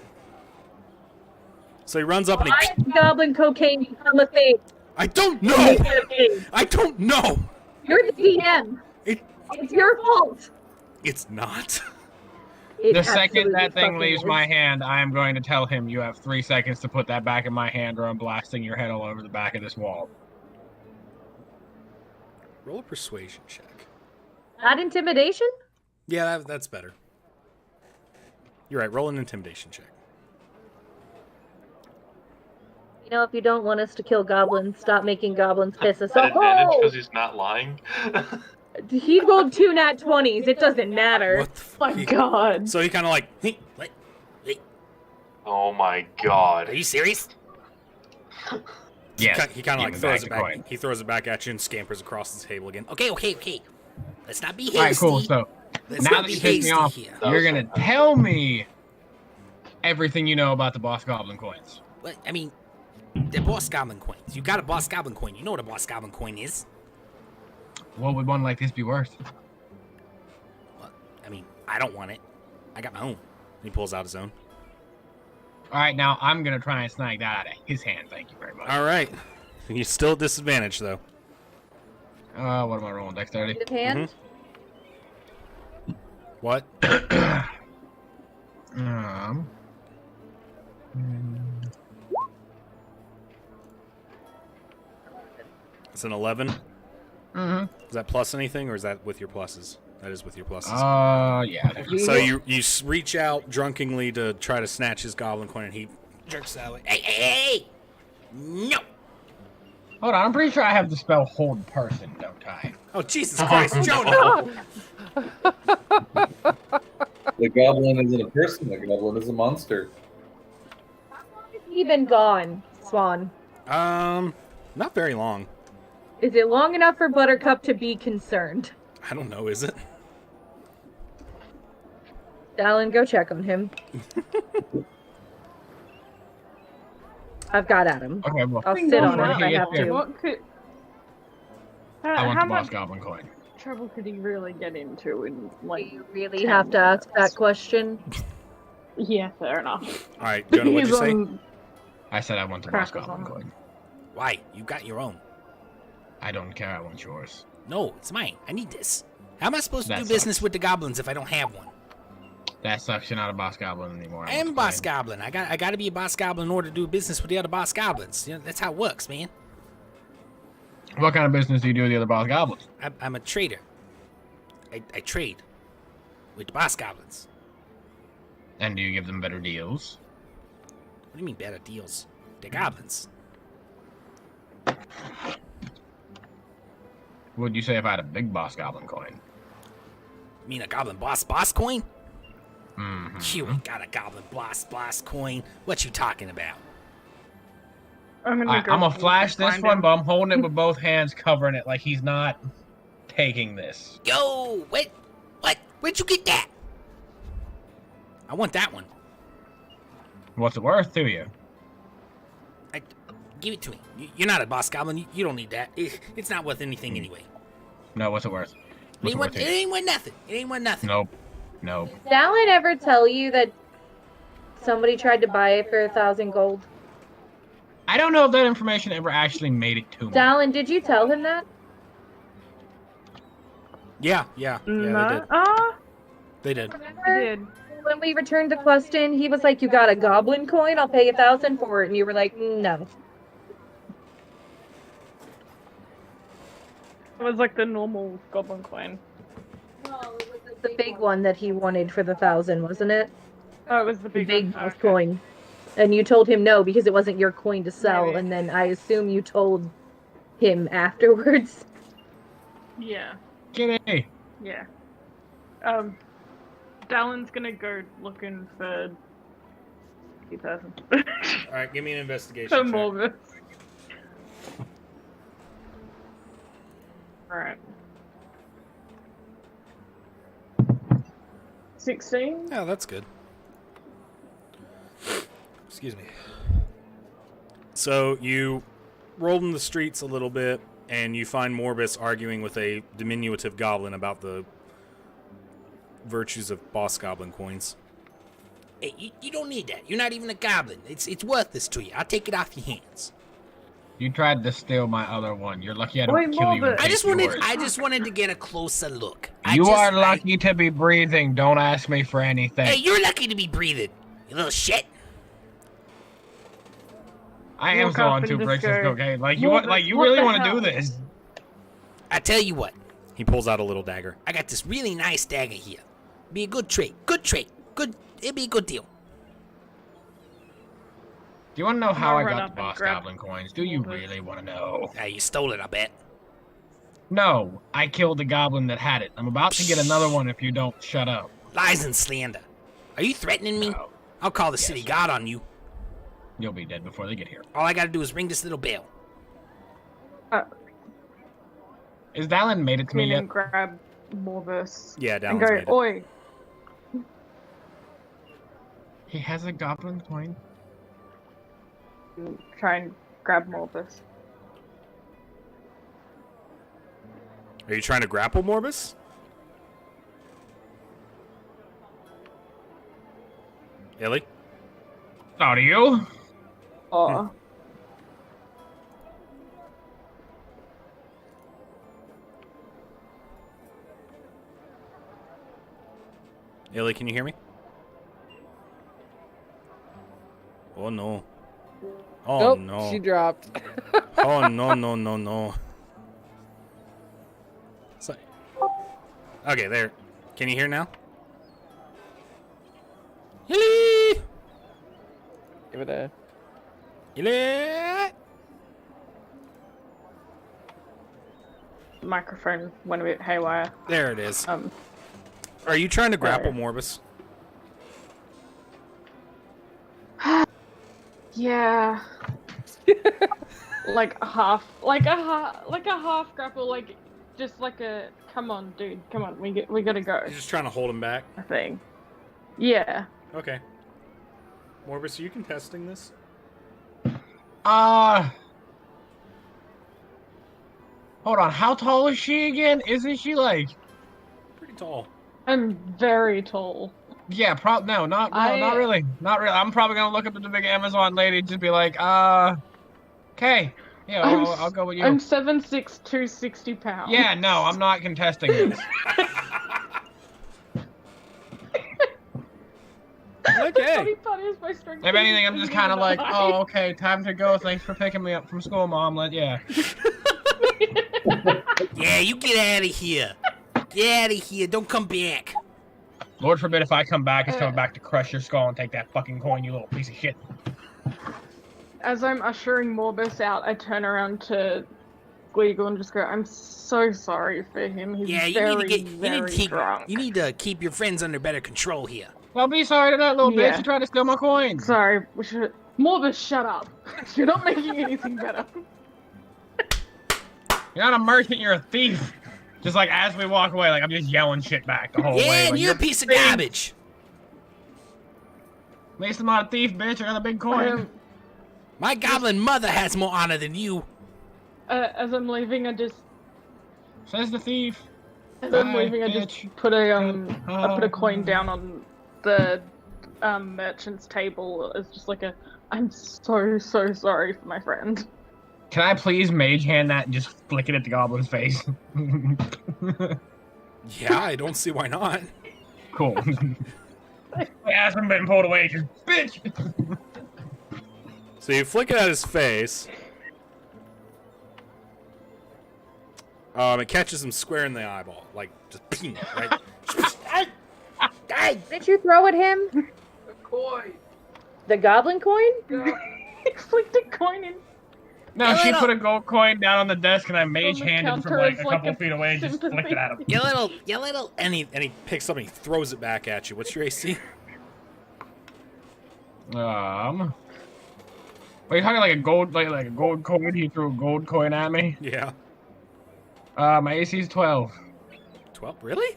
So he runs up and Why did goblin cocaine become a thing? I don't know. I don't know. You're the DM. It's your fault. It's not. It The second absolutely that thing fucking leaves is. my hand, I am going to tell him you have 3 seconds to put that back in my hand or I'm blasting your head all over the back of this wall. Roll a persuasion check. Not intimidation? Yeah, that's better. You're right. Roll an intimidation check. You know, if you don't want us to kill goblins, stop making goblins piss us At off. advantage Oh! because he's not lying. He rolled 2 nat 20s. It doesn't matter. What the My fuck? God. So he kind of like, Hey, what? Wait, Oh my god. are you serious? Yes. he kind of give like me throws the it back. coin. He throws it back at you and scampers across the table again. Okay. Let's not be hasty. Alright, cool. So Let's now not that be you pissed me hasty off, here. That you're was gonna tell me everything you know about the boss goblin coins. Well, I mean, they're boss goblin coins. You got a boss goblin coin. You know what a boss goblin coin is. What would one like this be worth? Well, I mean, I don't want it. I got my own. He pulls out his own. Alright, now I'm gonna try and snag that out of his hand. Thank you very much. All right. He's still at disadvantage though. What am I rolling? Dexterity? His hand? What? It's an 11. Mhm. Is that plus anything, or is that with your pluses? That is with your pluses. Yeah. So you reach out drunkenly to try to snatch his goblin coin, and he jerks that way. Hey! No! Hold on, I'm pretty sure I have the spell Hold Person, don't I? Oh Jesus Christ, Jonah! The goblin isn't a person. The goblin is a monster. How long has he been gone, Swan? Not very long. Is it long enough for Buttercup to be concerned? I don't know. Is it? Alan, go check on him. I've got Adam. Okay, well, I'll sit on before it if he I gets have here, to. What could? I want How the boss much goblin coin. trouble could he really get into in like? Do you really 10 have to ask minutes? that question? Yeah, fair enough. All right, Jonah, what'd you He's say? on I said I want the boss Crackers goblin on it. coin. Why? You got your own. I don't care. I want yours. No, it's mine. I need this. How am I supposed to That do business sucks. with the goblins if I don't have one? That sucks. You're not a boss goblin anymore. I am a boss goblin. I got to be a boss goblin in order to do business with the other boss goblins. You know, that's how it works, man. What kind of business do you do with the other boss goblins? I'm a trader. I trade with the boss goblins. And do you give them better deals? What do you mean better deals? They're goblins. What would you say if I had a big boss goblin coin? You mean a goblin boss coin? Mm-hmm. You ain't got a goblin boss coin. What you talking about? I'm I'm gonna flash this find one, him. but I'm holding it with both hands, covering it like he's not taking this. Yo, what? Where'd you get that? I want that one. What's it worth to you? Give it to me. You're not a boss goblin. You don't need that. It's not worth anything anyway. No, what's it worth? It What's ain't, it worth worth, it to you? ain't worth nothing. It ain't worth nothing. Nope. Nope. Did Alan ever tell you that somebody tried to buy it for 1,000 gold? I don't know if that information ever actually made it to me. Dallin, did you tell him that? Yeah, No. they did. I Remember did. when we returned to Queston, he was like, "You got a goblin coin? I'll pay 1,000 for it." And you were like, "No." It was like the normal goblin coin. No, it was the big one that he wanted for the 1,000, wasn't it? Oh, it was the The big, big one. Okay. coin. And you told him no because it wasn't your coin to sell. Maybe. And then I assume you told him afterwards. Yeah. Kitty! Yeah. Dallin's gonna go looking for 2,000. All right, give me an investigation For check. Morbus. Alright. 16? Yeah, that's good. Excuse me. So you roll in the streets a little bit, and you find Morbus arguing with a diminutive goblin about the virtues of boss goblin coins. Hey, you don't need that. You're not even a goblin. It's worthless to you. I'll take it off your hands. You tried to steal my other one. You're lucky I Wait, don't kill you. and Morbus. take I yours. just wanted to get a closer look. You are lucky to be breathing. Don't ask me for anything. Hey, you're lucky to be breathing. You little shit. I am Walk still up on and 2 just bricks of go, cocaine. Like you, Morbus, like you what really the want to hell? do this? I tell you what. He pulls out a little dagger. I got this really nice dagger here. Be a good trade. Good trade. Good. It'll be a good deal. Do you want to know how I run got up the and boss grab goblin coins? Do you Morbus. really want to know? You stole it, I bet. No, I killed the goblin that had it. I'm about to get another one if you don't shut up. Lies and slander. Are you threatening me? No, I'll call the city guard on you. you'll be dead before they get here. All I gotta do is ring this little bell. Is Dallin made it to me Come in yet? and grab Morbus. Yeah, And Dallin's go, made it. oi. He has a goblin coin. And try and grab Morbus. Are you trying to grapple Morbus? Illy? Are you? Oh. Illy, can you hear me? Oh no. Oh Nope, no. she dropped. Oh no. So, okay, there. Can you hear now? Illy! Give it a. Illy! Microphone went a bit haywire. There it is. Um, Are you trying to grapple Sorry. Morbus? yeah. like a half grapple, like just like a come on, dude, come on, we gotta go You're just trying to hold him back? thing. Yeah. Okay. Morbus, are you contesting this? Hold on. How tall is she again? Isn't she like? Pretty tall. I'm very tall. Yeah, no, not really, not really. I'm probably gonna look up at the big Amazon lady and just be like, okay, yeah, I'll go with you. I'm 7'6", 260 pounds. Yeah, no, I'm not contesting this. Okay. Funny part is my strength If anything, I'm is just kind of like, high. oh, okay, time to go. Thanks for picking me up from school, Mom. Yeah. Yeah, you get out of here. Get out of here. Don't come back. Lord forbid if I come back, it's coming back to crush your skull and take that fucking coin, you little piece of shit. As I'm ushering Morbus out, I turn around to Gleagle and just go, I'm so sorry for him. He's Yeah, drunk. you need to keep your friends under better control here. Well, be sorry to that little bitch. Yeah. You tried to steal my coins. Sorry, we should... Morbus, shut up. You're not making anything better. You're not a merchant, you're a thief. Just like as we walk away, like I'm just yelling shit back the whole Yeah, way. and Like, you're a piece of garbage. At least I'm not a thief, bitch. I got a big coin. My goblin mother has more honor than you. As I'm leaving, I just... Says the thief. As I'm Bye, leaving, I bitch. just put a coin down on the merchant's table. It's just like I'm so sorry for my friend. Can I please mage hand that and just flick it at the goblin's face? Yeah, I don't see why not. Cool. My ass hasn't been pulled away, you bitch! So you flick it at his face. It catches him square in the eyeball. Like, just ping, right? Did you throw at him? The coin. The goblin coin? He flicked a coin in. No, Yeah, she no. put a gold coin down on the desk and I mage the handed from counter like is a like couple a feet away and just sympathy. flicked it at him. You little. And he picks up and he throws it back at you. What's your AC? Are you talking like a gold like a gold coin? He threw a gold coin at me. Yeah. My AC is 12. 12? Really?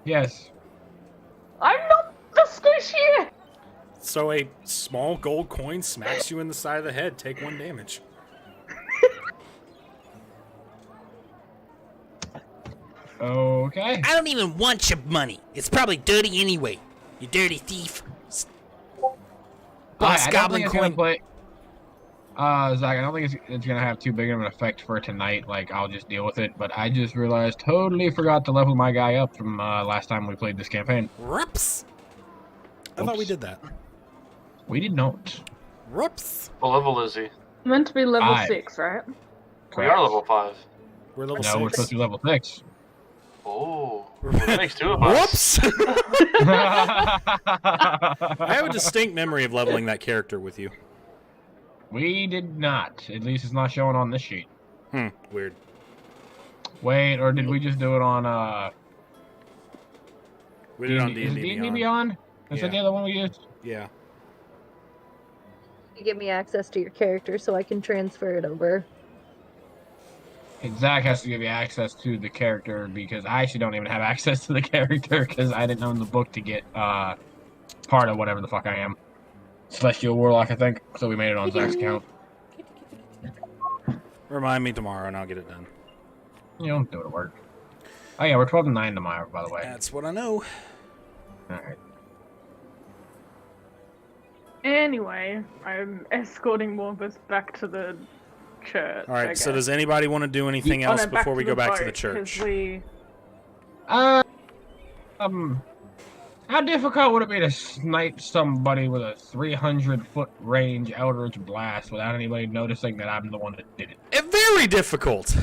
Yes. I'm not the squishy. So a small gold coin smacks you in the side of the head. Take 1 damage. Okay. I don't even want your money. It's probably dirty anyway. You dirty thief. Boss I don't goblin think it's gonna coin. play. Zach, I don't think it's gonna have too big of an effect for tonight. Like, I'll just deal with it. But I just realized, totally forgot to level my guy up from last time we played this campaign. Whoops. I thought we Oops. did that. We did not. Whoops. What level is he? Meant to be level 5. 6, right? We are level 5. We're level No, we're 6. supposed to be level 6. Oh, well, that makes 2 of us. Whoops. I have a distinct memory of leveling that character with you. We did not. At least it's not showing on this sheet. Weird. Wait, or did we just do it on We did it on D&D D&D Beyond. Beyond? Is that the Yeah. other one we used? Yeah. You give me access to your character so I can transfer it over. Zach has to give you access to the character because I actually don't even have access to the character because I didn't own the book to get part of whatever the fuck I am. Celestial Warlock, I think. So we made it on Zach's account. Remind me tomorrow and I'll get it done. You don't do it at work. Oh yeah, we're 12-9 tomorrow, by the way. That's what I know. Alright. Anyway, I'm escorting Morbus back to the church. All right. I So guess. does anybody want to do anything Oh, else no, before we go back to the boat, 'cause church? How difficult would it be to snipe somebody with a 300-foot range Eldritch Blast without anybody noticing that I'm the one that did it? Very difficult.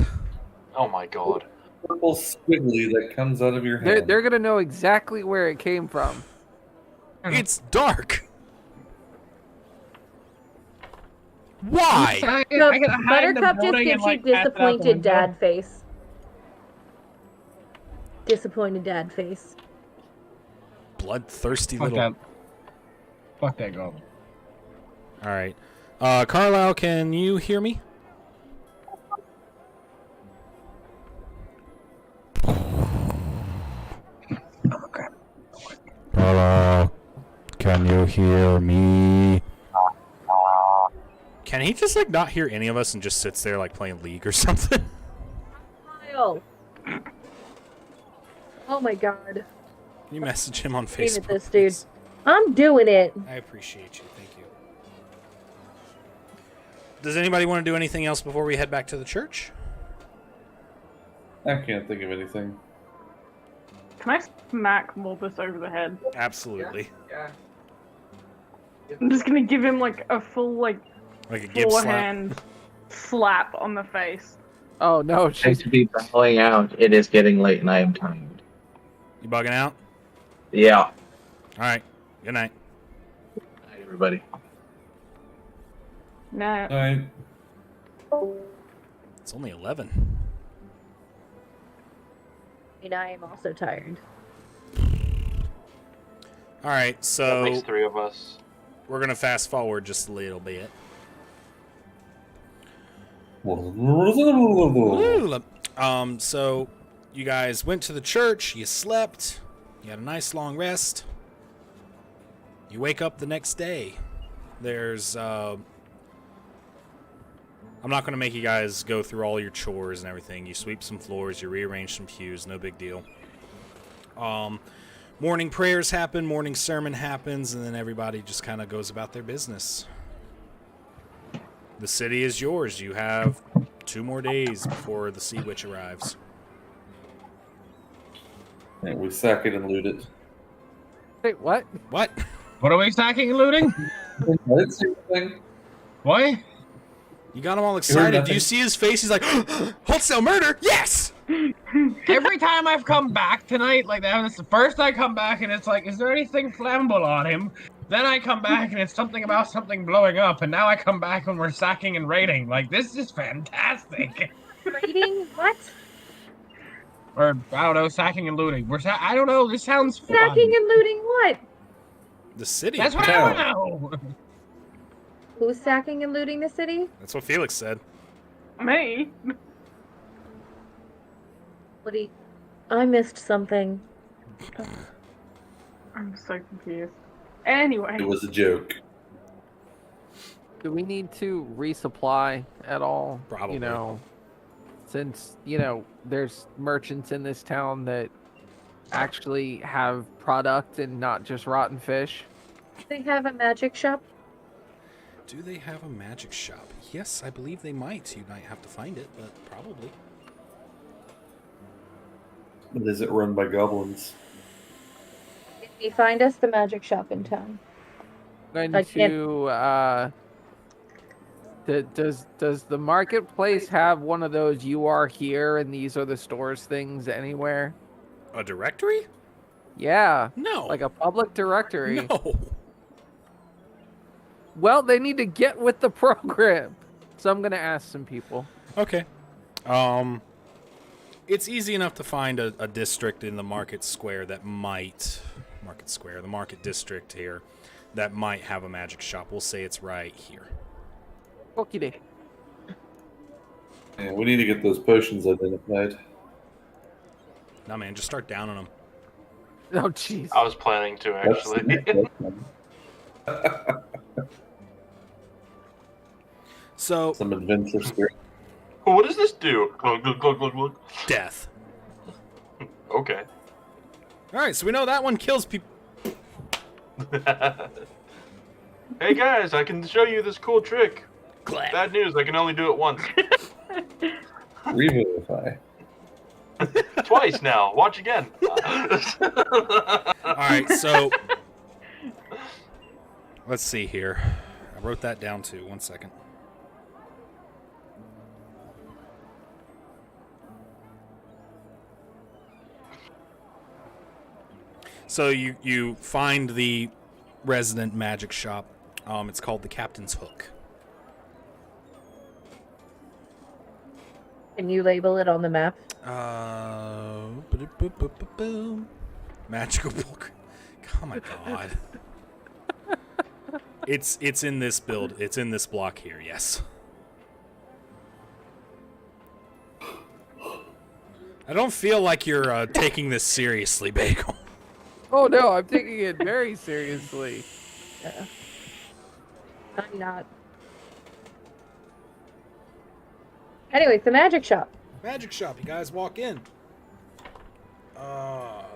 Oh my god. Purple squiggly that comes out of your head. They're gonna know exactly where it came from. It's dark. Why? So, Buttercup just gives you disappointed dad face. Disappointed dad face. Bloodthirsty Fuck little. that. Fuck that goblin. All right. Carlisle, can you hear me? Okay. Carlisle. Can you hear me? Can he just like not hear any of us and just sits there like playing League or something? Kyle. Oh my god. Can you message him on Damn it, Facebook? this dude. please? I'm doing it. I appreciate you. Thank you. Does anybody want to do anything else before we head back to the church? I can't think of anything. Can I smack Morbus over the head? Absolutely. Yeah. I'm just gonna give him like a full like Like a Gibbs slap. forehand slap on the face. Oh no, I she's to be bowing out. It is getting late and I am tired. You bugging out? Yeah. All right. Good night. Hi, everybody. No. Alright. It's only 11. And I am also tired. All right, That so makes 3 of us. we're gonna fast forward just a little bit. So you guys went to the church. You slept. You had a nice long rest. You wake up the next day. There's I'm not going to make you guys go through all your chores and everything. You sweep some floors, you rearrange some pews, no big deal. Morning prayers happen, morning sermon happens, and then everybody just kind of goes about their business. The city is yours. You have 2 more days before the Sea Witch arrives. Yeah, we sack it and loot it. wait, what? What? What are we stacking and looting? I didn't see anything. What? You got him all excited. Do nothing. you see his face? He's like, wholesale murder? Yes! Every time I've come back tonight, like that, it's the first I come back and it's like, is there anything flammable on him? Then I come back and it's something about something blowing up, and now I come back and we're sacking and raiding. Like, this is fantastic. Raiding? What? Or, I don't know, sacking and looting. I don't know, this sounds fun. Sacking and looting what? The city. That's what I want to know. Who's sacking and looting the city? That's what Felix said. Me? Woody, I missed something. I'm so confused. Anyway. It was a joke. Do we need to resupply at all? Probably. You know, since, there's merchants in this town that actually have product and not just rotten fish. They have a magic shop. Do they have a magic shop? Yes, I believe they might. You might have to find it, but probably. But is it run by goblins? If you find us the magic shop in town. I'm I going to, does the marketplace have one of those "you are here and these are the stores" things anywhere? A directory? Yeah, No. like a public directory. No. Well, they need to get with the program. So I'm gonna ask some people. Okay. It's easy enough to find a district in the Market Square that might... the Market District here, that might have a magic shop. We'll say it's right here. Okie Yeah, we need to get those potions identified. No, man, just start downing them. Oh, jeez. I was planning to, actually. So, Some adventure spirit. What does this do? Glug, glug, glug, glug, glug. death. Okay. Alright, so we know that one kills people. Hey guys, I can show you this cool trick. Glad. Bad news, I can only do it once. Revivify. Twice now. Watch again. Alright, so... let's see here. I wrote that down too. 1 second. So you find the resident magic shop. It's called the Captain's Hook. Can you label it on the map? Boom. Magical book. Oh my god. It's in this build. It's in this block here. Yes. I don't feel like you're taking this seriously, Bagel. Oh no, I'm taking it very seriously. I'm not. Anyway, it's the magic shop. Magic shop. You guys walk in.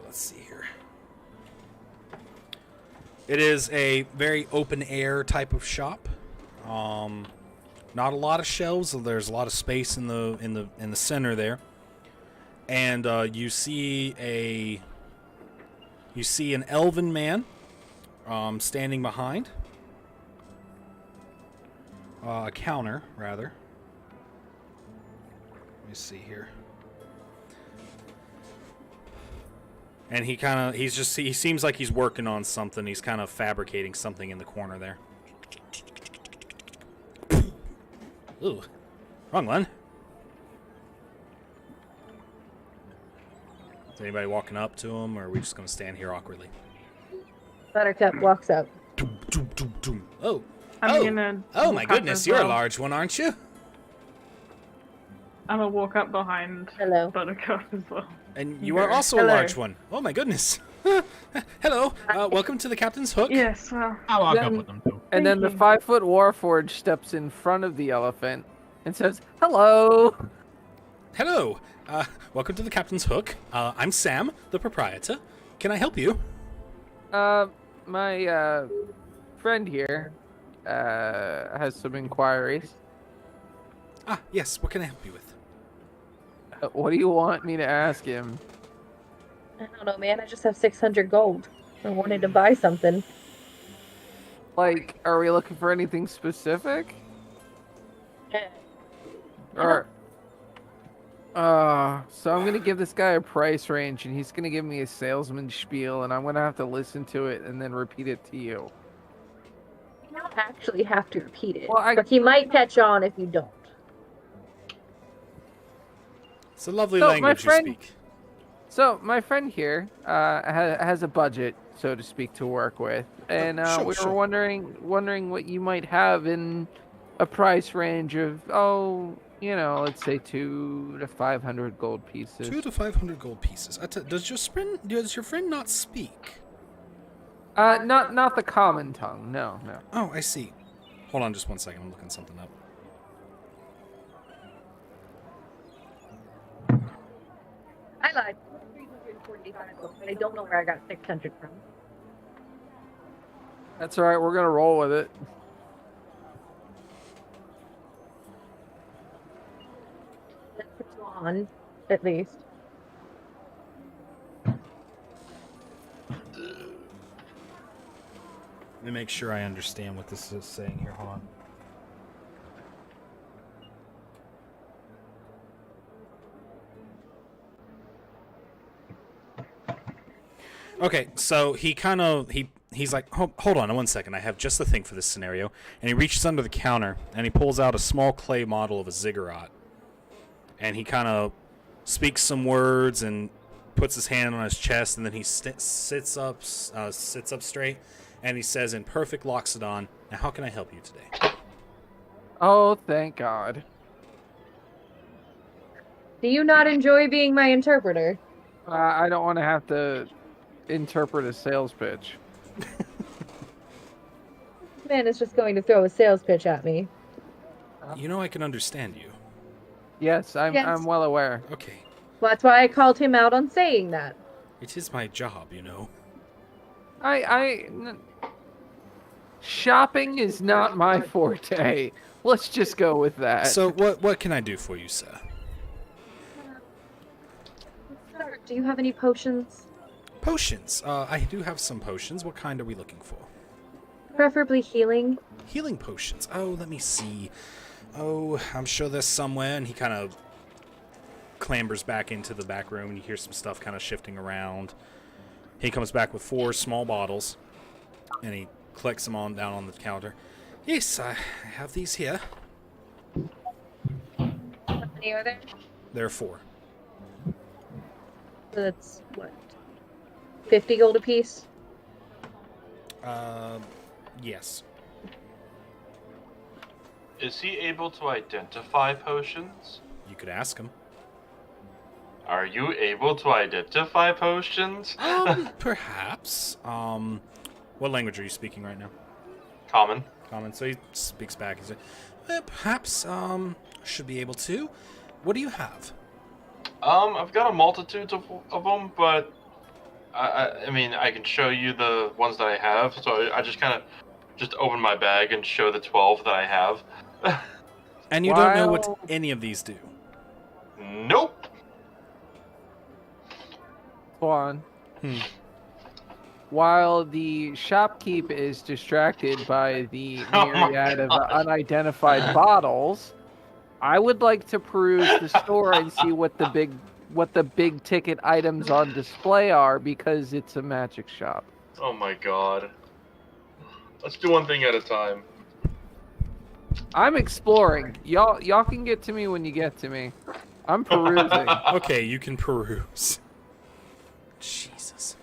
Let's see here. It is a very open air type of shop. Not a lot of shelves. There's a lot of space in the center there, and you see an elven man standing behind a counter, rather. Let me see here. And he seems like he's working on something. He's kind of fabricating something in the corner there. Ooh, wrong one. Is anybody walking up to him, or are we just going to stand here awkwardly? Buttercup walks up. Oh, I'm gonna oh walk my up goodness, as you're a well. large one, aren't you? I'm gonna walk up behind Hello. Buttercup as well. And you are also Hello. a large one. Oh my goodness. Hello, welcome to the Captain's Hook. Yes, well, I'll walk up Then- with them too. And then the Thank you. 5-foot warforged steps in front of the elephant and says, "Hello." Hello, welcome to the Captain's Hook. I'm Sam, the proprietor. Can I help you? My friend here has some inquiries. Ah, yes, what can I help you with? What do you want me to ask him? I don't know, man. I just have 600 gold. I wanted to buy something. Like, are we looking for anything specific? Or so I'm gonna give this guy a price range, and he's gonna give me a salesman spiel, and I'm gonna have to listen to it and then repeat it to you. You don't actually have to repeat it. Well, But he might catch on if you don't. It's a lovely So, my language friend- you speak. So my friend here has a budget, so to speak, to work with, and Sure, we sure. were wondering what you might have in a price range of let's say 200 to 500 gold pieces. 200 to 500 gold pieces. Does your friend not speak? Not the common tongue. No. Oh, I see. Hold on just one second. I'm looking something up. I lied. 345 gold, but I don't know where I got 600 from. That's all right. We're gonna roll with it. That puts you on, at least. Let me make sure I understand what this is saying here. Hold on. Okay, so he's like, hold on 1 second. I have just the thing for this scenario. And he reaches under the counter and he pulls out a small clay model of a ziggurat. And he kind of speaks some words and puts his hand on his chest, and then he sits up straight, and he says in perfect Loxodon, "Now, how can I help you today?" Oh, thank God. Do you not enjoy being my interpreter? I don't want to have to interpret a sales pitch. This man is just going to throw a sales pitch at me. You know I can understand you. Yes, Yes. I'm well aware. Okay, Well, that's why I called him out on saying that. it is my job, you know. Shopping is not my forte. Let's just go with that. So what can I do for you, sir? Sir, do you have any potions? Potions. I do have some potions. What kind are we looking for? Preferably healing. Healing potions. Oh, let me see. Oh, I'm sure there's somewhere. And he kind of clambers back into the back room, and you hear some stuff kind of shifting around. He comes back with 4 small bottles, and he collects them on down on the counter. Yes, I have these here. How many are there? There are 4. So that's what? 50 gold apiece? Yes. Is he able to identify potions? You could ask him. Are you able to identify potions? Perhaps. What language are you speaking right now? Common. Common. So he speaks back. He's like, perhaps should be able to. What do you have? I've got a multitude of them, but I mean, I can show you the ones that I have. So I just kind of just open my bag and show the 12 that I have. And you don't know what any of these do? Nope. Go on. While the shopkeep is distracted by the myriad of unidentified bottles, I would like to peruse the store and see what the big ticket items on display are, because it's a magic shop. Oh my god. Let's do one thing at a time. I'm exploring. Y'all can get to me when you get to me. I'm perusing. Okay, you can peruse. Jesus.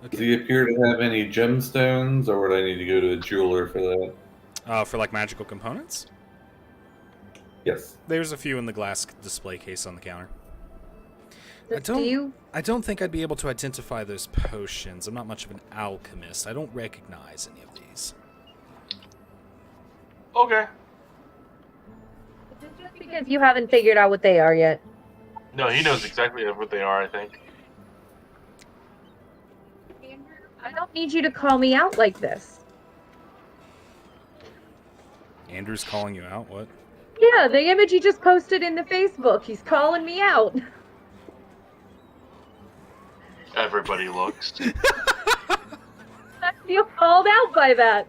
Does he appear to have any gemstones, or would I need to go to a jeweler for that? For like magical components? Yes. There's a few in the glass display case on the counter. Do I don't think I'd be able to identify those potions. I'm not much of an alchemist. I don't recognize any of these. Okay. Just because you haven't figured out what they are yet. No, he knows exactly what they are, I think. I don't need you to call me out like this. Andrew's calling you out? What? Yeah, the image he just posted in the Facebook. He's calling me out. Everybody looks. I feel called out by that.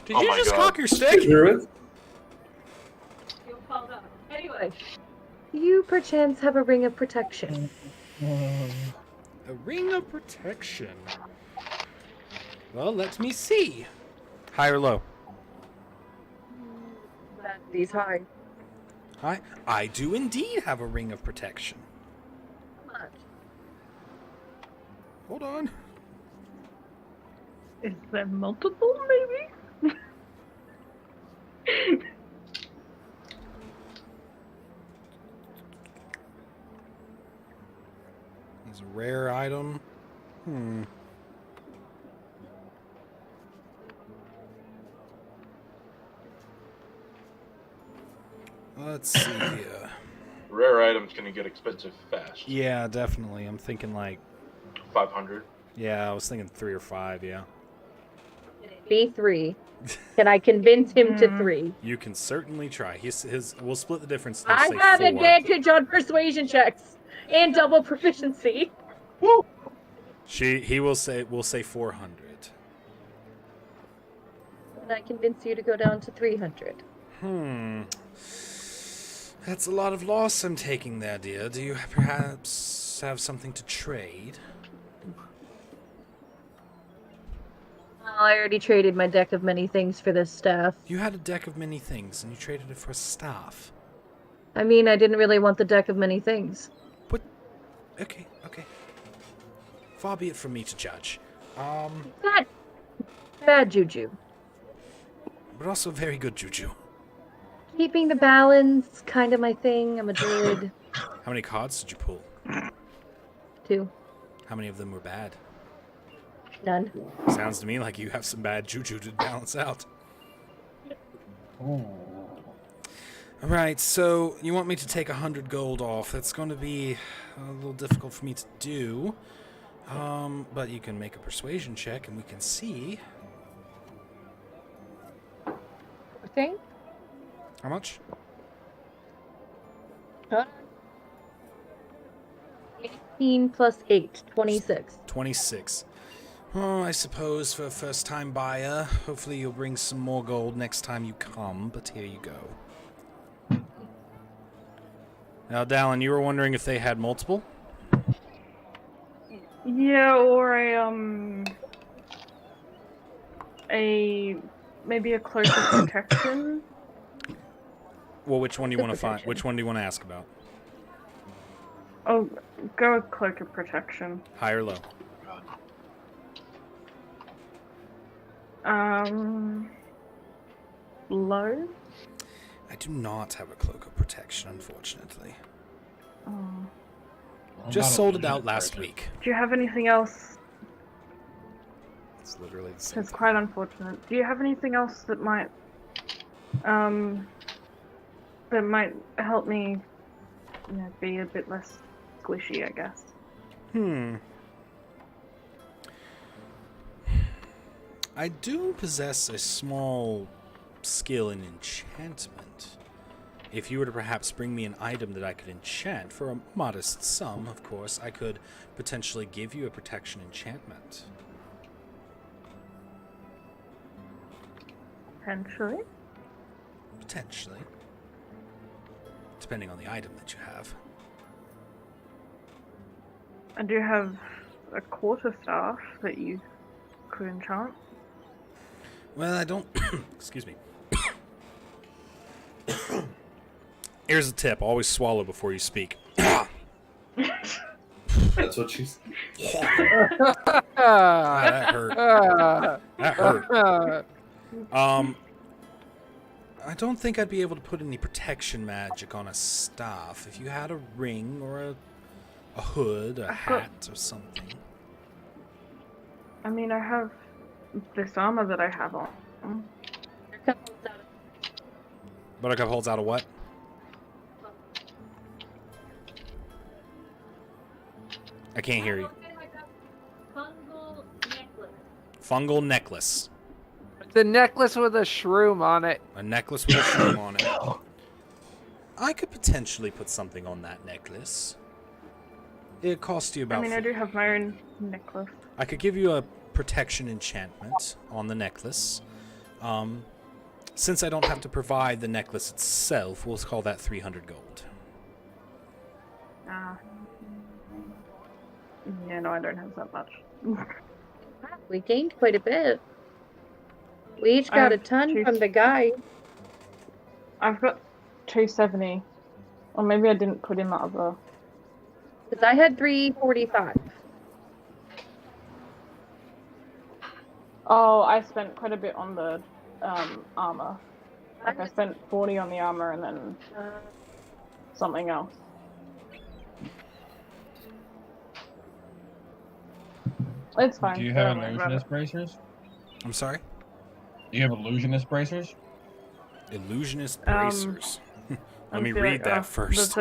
Did Oh you my just God. cock your stick? Feel called out. Anyway, do you perchance have a ring of protection? A ring of protection. Well, let me see. High or low? These high. High. I do indeed have a ring of protection. How much? Hold on. Is there multiple, maybe? It's a rare item. Let's see here. Rare items gonna get expensive fast. Yeah, definitely. I'm thinking like 500. Yeah, I was thinking 3 or 5, yeah. Be 3. Can I convince him to 3? You can certainly try. We'll split the difference. I Say have 4. advantage on persuasion checks and double proficiency. Woo! We'll say 400. And I convince you to go down to 300. That's a lot of loss I'm taking there, dear. Do you perhaps have something to trade? Well, I already traded my deck of many things for this staff. You had a deck of many things, and you traded it for a staff. I mean, I didn't really want the deck of many things. What? Okay. Far be it from me to judge. Bad juju. But also very good juju. Keeping the balance, kind of my thing. I'm a druid. How many cards did you pull? 2. How many of them were bad? None. Sounds to me like you have some bad juju to balance out. Alright, so you want me to take 100 gold off. That's going to be a little difficult for me to do. But you can make a persuasion check and we can see. Thing? How much? 18 plus 8, 26. 26. Oh, I suppose for a first-time buyer, hopefully you'll bring some more gold next time you come, but here you go. Now, Dallin, you were wondering if they had multiple? Yeah, or maybe a cloak of protection. Well, which one do you want to find? Which one do you want to ask about? Oh, go with cloak of protection. High or low? Low? I do not have a cloak of protection, unfortunately. Oh. Just sold it out last week. Do you have anything else It's literally the same. It's quite unfortunate. Do you have anything else that might help me, be a bit less squishy, I guess? I do possess a small skill in enchantment. If you were to perhaps bring me an item that I could enchant for a modest sum, of course, I could potentially give you a protection enchantment. Potentially. Potentially. Depending on the item that you have. I do have a quarterstaff that you could enchant. Well, I don't... Excuse me. Here's a tip. Always swallow before you speak. That's what she's. That hurt. That hurt. I don't think I'd be able to put any protection magic on a staff. If you had a ring or a hood, a hat or something. I mean, I have this armor that I have on. Buttercup holds out a what? I can't hear you. Fungal necklace. The necklace with a shroom on it. A necklace with a shroom on it. I could potentially put something on that necklace. It costs you about... I mean, I do have my own necklace. I could give you a protection enchantment on the necklace. Since I don't have to provide the necklace itself, we'll call that 300 gold. Yeah, no, I don't have that much. We gained quite a bit. We each got a ton from the guy. I've got 270. Or maybe I didn't put in the other. Because I had 345. Oh, I spent quite a bit on the armor. Like, I spent 40 on the armor and then something else. It's fine. Do you have illusionist bracers? I'm sorry? Do you have illusionist bracers? Illusionist bracers. Let me read that first.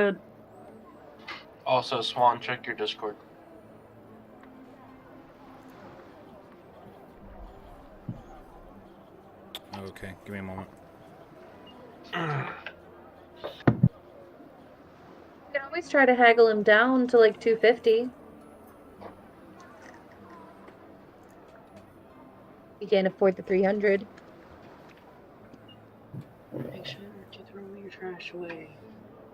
Also, Swan, check your Discord. Okay, give me a moment. You can always try to haggle him down to like 250. You can't afford the 300. Make sure to throw your trash away.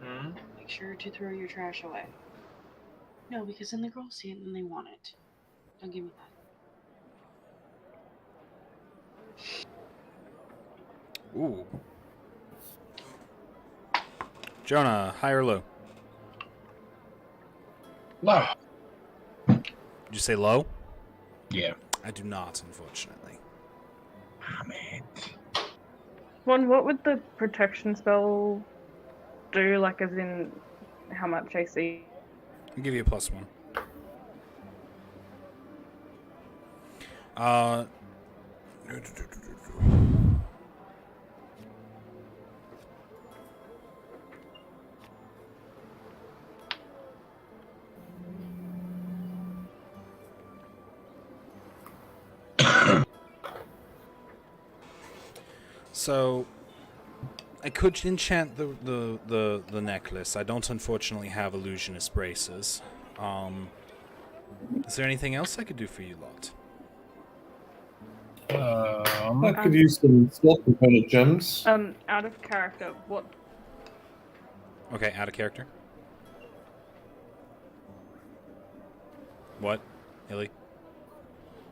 Hmm? Make sure to throw your trash away. No, because then the girls see it and they want it. Don't give me that. Ooh. Jonah, high or low? Low. Did you say low? Yeah. I do not, unfortunately. Damn it. What would the protection spell do? Like, as in, how much AC? I'll give you a +1. So, I could enchant the necklace. I don't unfortunately have illusionist braces. Is there anything else I could do for you lot? I could use some stealth component gems. Out of character, what? Okay, out of character. What, Illy?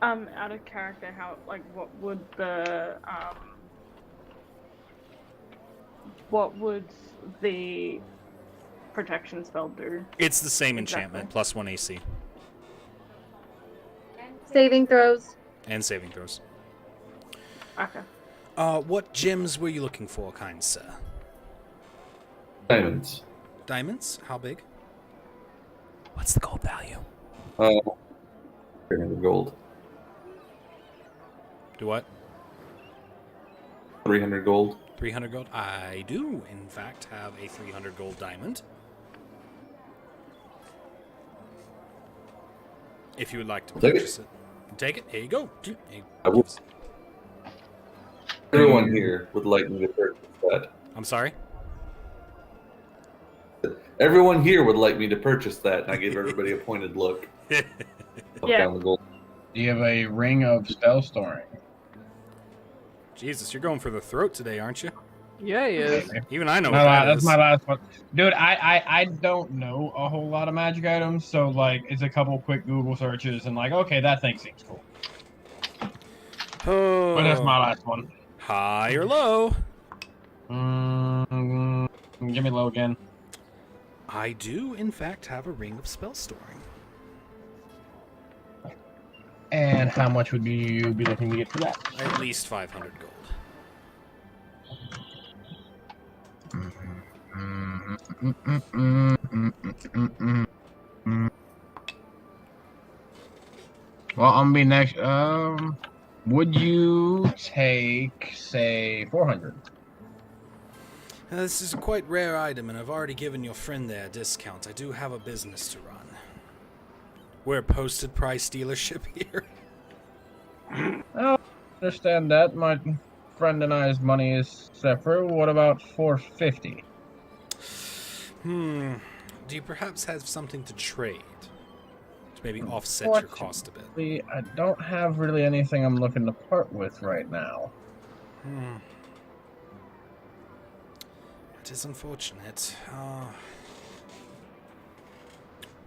Out of character, what would the protection spell do? It's the same enchantment, +1 AC. Saving throws. And saving throws. Okay. What gems were you looking for, kind sir? Diamonds. Diamonds? How big? What's the gold value? 300 gold. Do what? 300 gold. 300 gold? I do, in fact, have a 300 gold diamond. If you would like to Take it. purchase it. Take it. Here you go. He I will. gives- Everyone here would like me to purchase that. I'm sorry? Everyone here would like me to purchase that, and I gave everybody a pointed look. Up down the gold. Do you have a ring of spell storing? Jesus, you're going for the throat today, aren't you? Yeah, he is. Even I know My what that that's is. my last one. Dude, I don't know a whole lot of magic items, so like it's a couple quick Google searches and like, okay, that thing seems cool. Oh. But that's my last one. High or low? Give me low again. I do, in fact, have a ring of spell storing. And how much would you be looking to get for that? At least 500 gold. Well, I'm gonna be next. Would you take, say, 400? This is a quite rare item, and I've already given your friend there a discount. I do have a business to run. We're a posted price dealership here. Oh, understand that. My friend and I's money is separate. What about 450? Do you perhaps have something to trade? To maybe offset your cost a bit? I don't have really anything I'm looking to part with right now. It is unfortunate.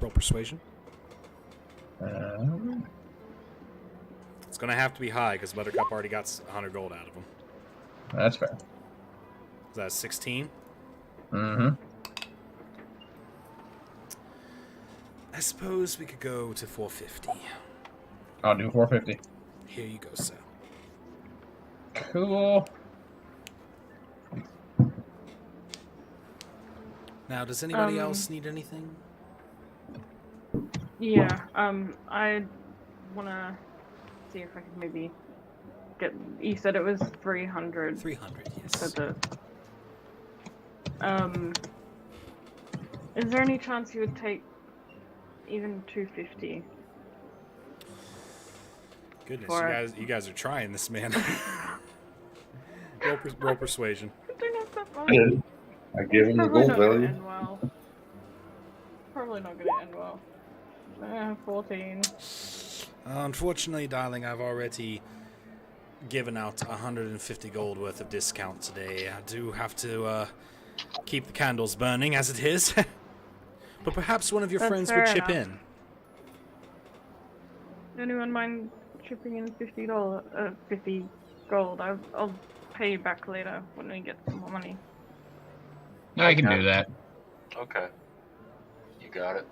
Roll persuasion. It's gonna have to be high because Buttercup already got 100 gold out of him. That's fair. Is that 16? Mm-hmm. I suppose we could go to 450. I'll do 450. Here you go, sir. Cool. Now, does anybody else need anything? Yeah, I wanna see if I could maybe get. You said it was 300. 300, yes. So is there any chance you would take even 250? Goodness, you guys are trying this, man. roll persuasion. I don't have that I much. did. I gave him the Probably gold not gonna value. end well. Probably not gonna end well. 14. Unfortunately, darling, I've already given out 150 gold worth of discount today. I do have to keep the candles burning as it is. But perhaps one of your That's friends would fair chip enough. in. Anyone mind chipping in $50? 50 gold. I'll pay you back later when we get some more money. I can do that. Okay. You got it.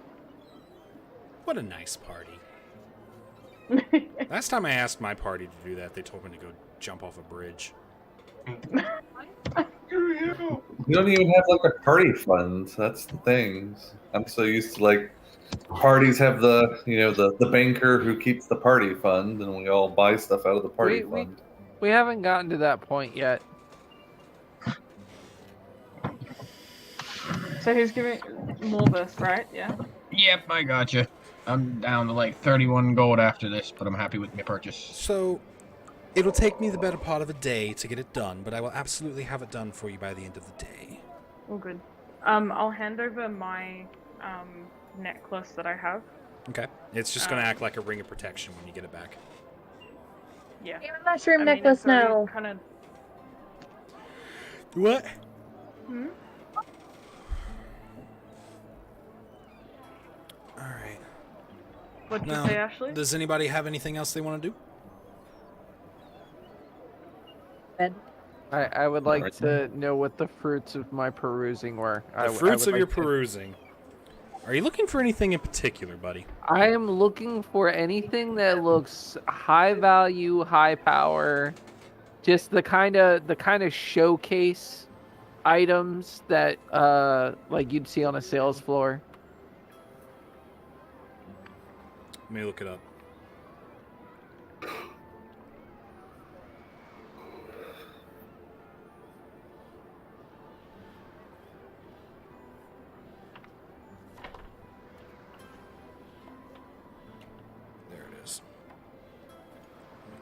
What a nice party. Last time I asked my party to do that, they told me to go jump off a bridge. We don't even have like a party fund. That's the thing. I'm so used to like parties have the the banker who keeps the party fund, and we all buy stuff out of the party fund. We haven't gotten to that point yet. So who's giving Morbus, right? Yeah. Yep, I gotcha. I'm down to like 31 gold after this, but I'm happy with my purchase. So, it'll take me the better part of a day to get it done, but I will absolutely have it done for you by the end of the day. All good. I'll hand over my necklace that I have. Okay. It's just going to act like a ring of protection when you get it back. Yeah. I have a mushroom I mean, necklace it's already now. Kind of. What? Hmm? Alright. What'd you Now, say, Ashley? does anybody have anything else they want to do? I would like to know what the fruits of my perusing were. The fruits of your perusing. Are you looking for anything in particular, buddy? I am looking for anything that looks high value, high power, just the kind of showcase items that like you'd see on a sales floor. Let me look it up.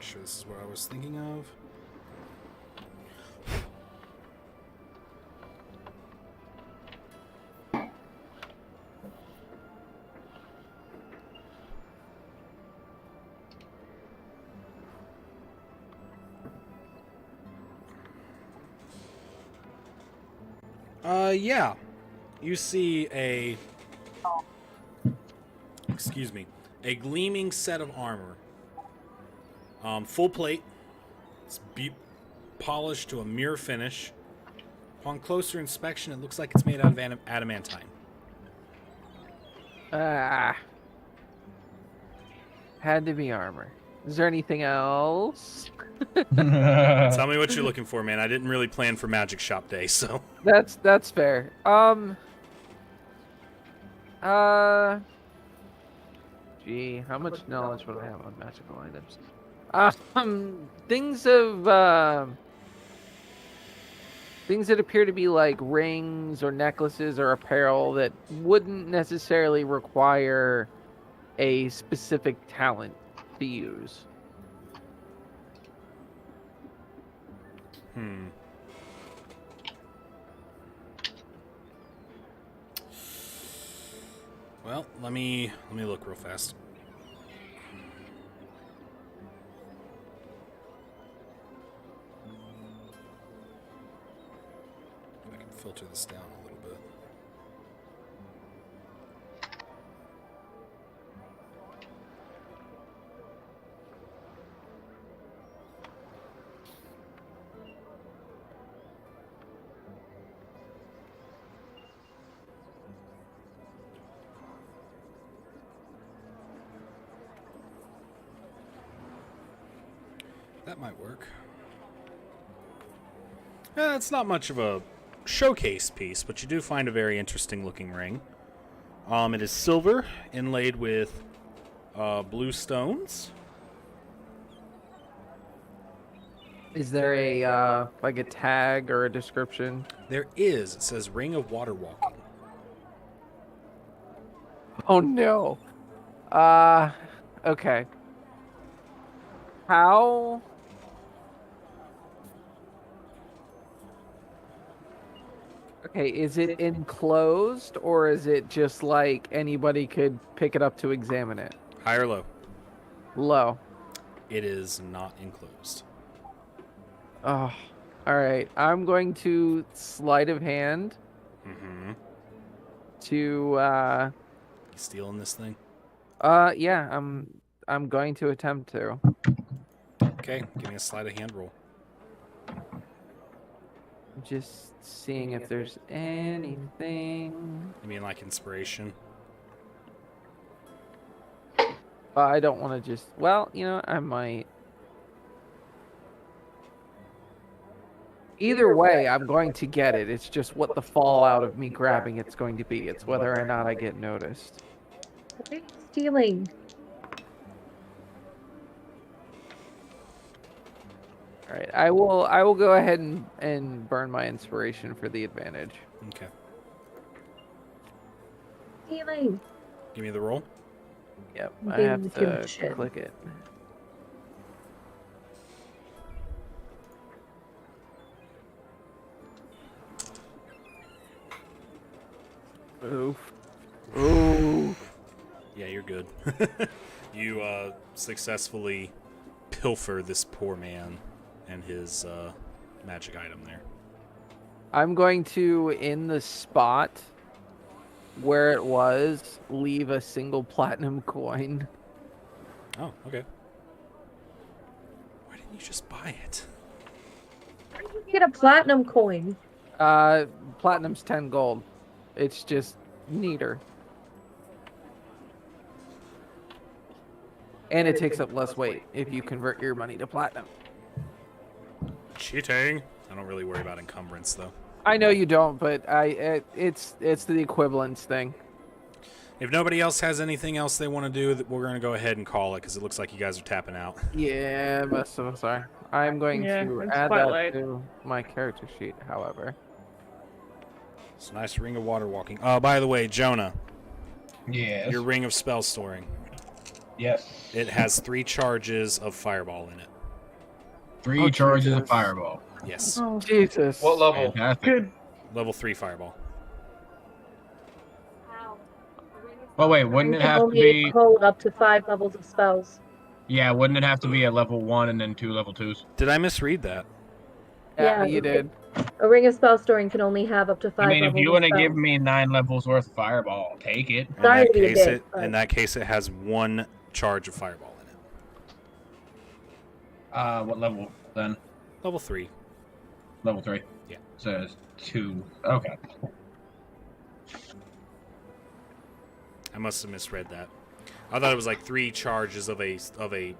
sure this is what I was thinking of. Yeah. You see a gleaming set of armor. Full plate. It's polished to a mirror finish. Upon closer inspection, it looks like it's made out of adamantine. Had to be armor. Is there anything else? Tell me what you're looking for, man. I didn't really plan for Magic Shop Day, so. That's fair. Gee, how much knowledge would I have on magical items? Things that appear to be like rings or necklaces or apparel that wouldn't necessarily require a specific talent to use. Well, let me look real fast. I can filter this down a little bit. That might work. It's not much of a showcase piece, but you do find a very interesting looking ring. It is silver, inlaid with blue stones. Is there a like a tag or a description? There is. It says Ring of Water Walking. Oh no. Okay. How? Okay, is it enclosed or is it just like anybody could pick it up to examine it? High or low? Low. It is not enclosed. Oh, all right. I'm going to sleight of hand to You stealing this thing? yeah, I'm going to attempt to. Okay, give me a sleight of hand roll. Just seeing if there's anything. You mean like inspiration? I don't want to just. Well, I might. Either way, I'm going to get it. It's just what the fallout of me grabbing it's going to be. It's whether or not I get noticed. What are you stealing? All right, I will go ahead and burn my inspiration for the advantage. Okay. Stealing. Give me the roll. Yep, I'm I getting have too much to shit. click it. Oof. Ooh. Yeah, you're good. You successfully pilfer this poor man and his magic item there. I'm going to, in the spot where it was, leave a single platinum coin. Oh, okay. Why didn't you just buy it? Where did you get a platinum coin? Platinum's 10 gold. It's just neater. And it takes up less weight if you convert your money to platinum. Cheating. I don't really worry about encumbrance though. I know you don't, but it's the equivalence thing. If nobody else has anything else they want to do, we're going to go ahead and call it because it looks like you guys are tapping out. Yeah, most of us are. I'm going to it's add quite that late. to my character sheet, however. It's a nice ring of water walking. Oh, by the way, Jonah, Yes. your ring of spell storing. Yes. It has 3 charges of fireball in it. 3 Oh, charges Jesus. of fireball. Yes. Oh, Jesus. What level? Fantastic. good. Level 3 fireball. Well, wait, wouldn't You it can have to only be? hold up to 5 levels of spells. Yeah, wouldn't it have to be a level 1 and then 2 level 2s? Did I misread that? Yeah, Yeah, you did. A ring of spell storing can only have up to 5 I mean, if levels you of want to spells. give me 9 levels worth of fireball, I'll take it. Sorry to be a dick, but- In that case, it has 1 charge of fireball in it. What level then? Level 3. Level 3. Yeah. Says 2. Okay. I must have misread that. I thought it was like 3 charges of a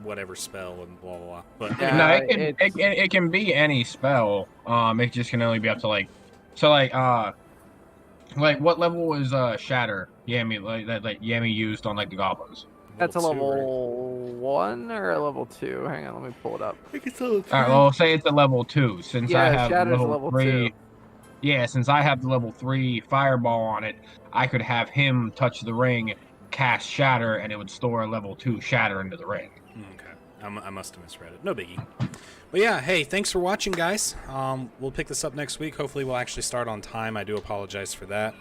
whatever spell and blah blah blah. But Yeah. No, it's- it can be any spell. It just can only be up to like what level was Shatter Yami that Yami used on like the goblins? That's a 2, level 1 or a level 2? Hang on, let me pull it up. right? I think it's level 3. All right, well, say it's a level 2 since I Yeah, have Shatter's level level 3. 2. Yeah, since I have the level 3 fireball on it, I could have him touch the ring, cast Shatter, and it would store a level 2 Shatter into the ring. Okay. I must have misread it. No biggie. But yeah, hey, thanks for watching, guys. We'll pick this up next week. Hopefully we'll actually start on time. I do apologize for that.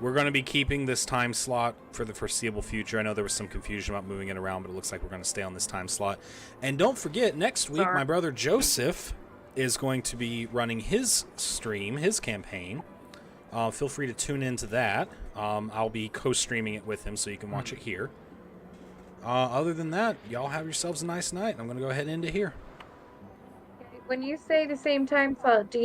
We're going to be keeping this time slot for the foreseeable future. I know there was some confusion about moving it around, but it looks like we're going to stay on this time slot. And don't forget, next week, my brother Joseph is going to be running his stream, his campaign. Feel free to tune into that. I'll be co-streaming it with him so you can watch it here. Other than that, y'all have yourselves a nice night. I'm going to go ahead and end it here. When you say the same time slot, do you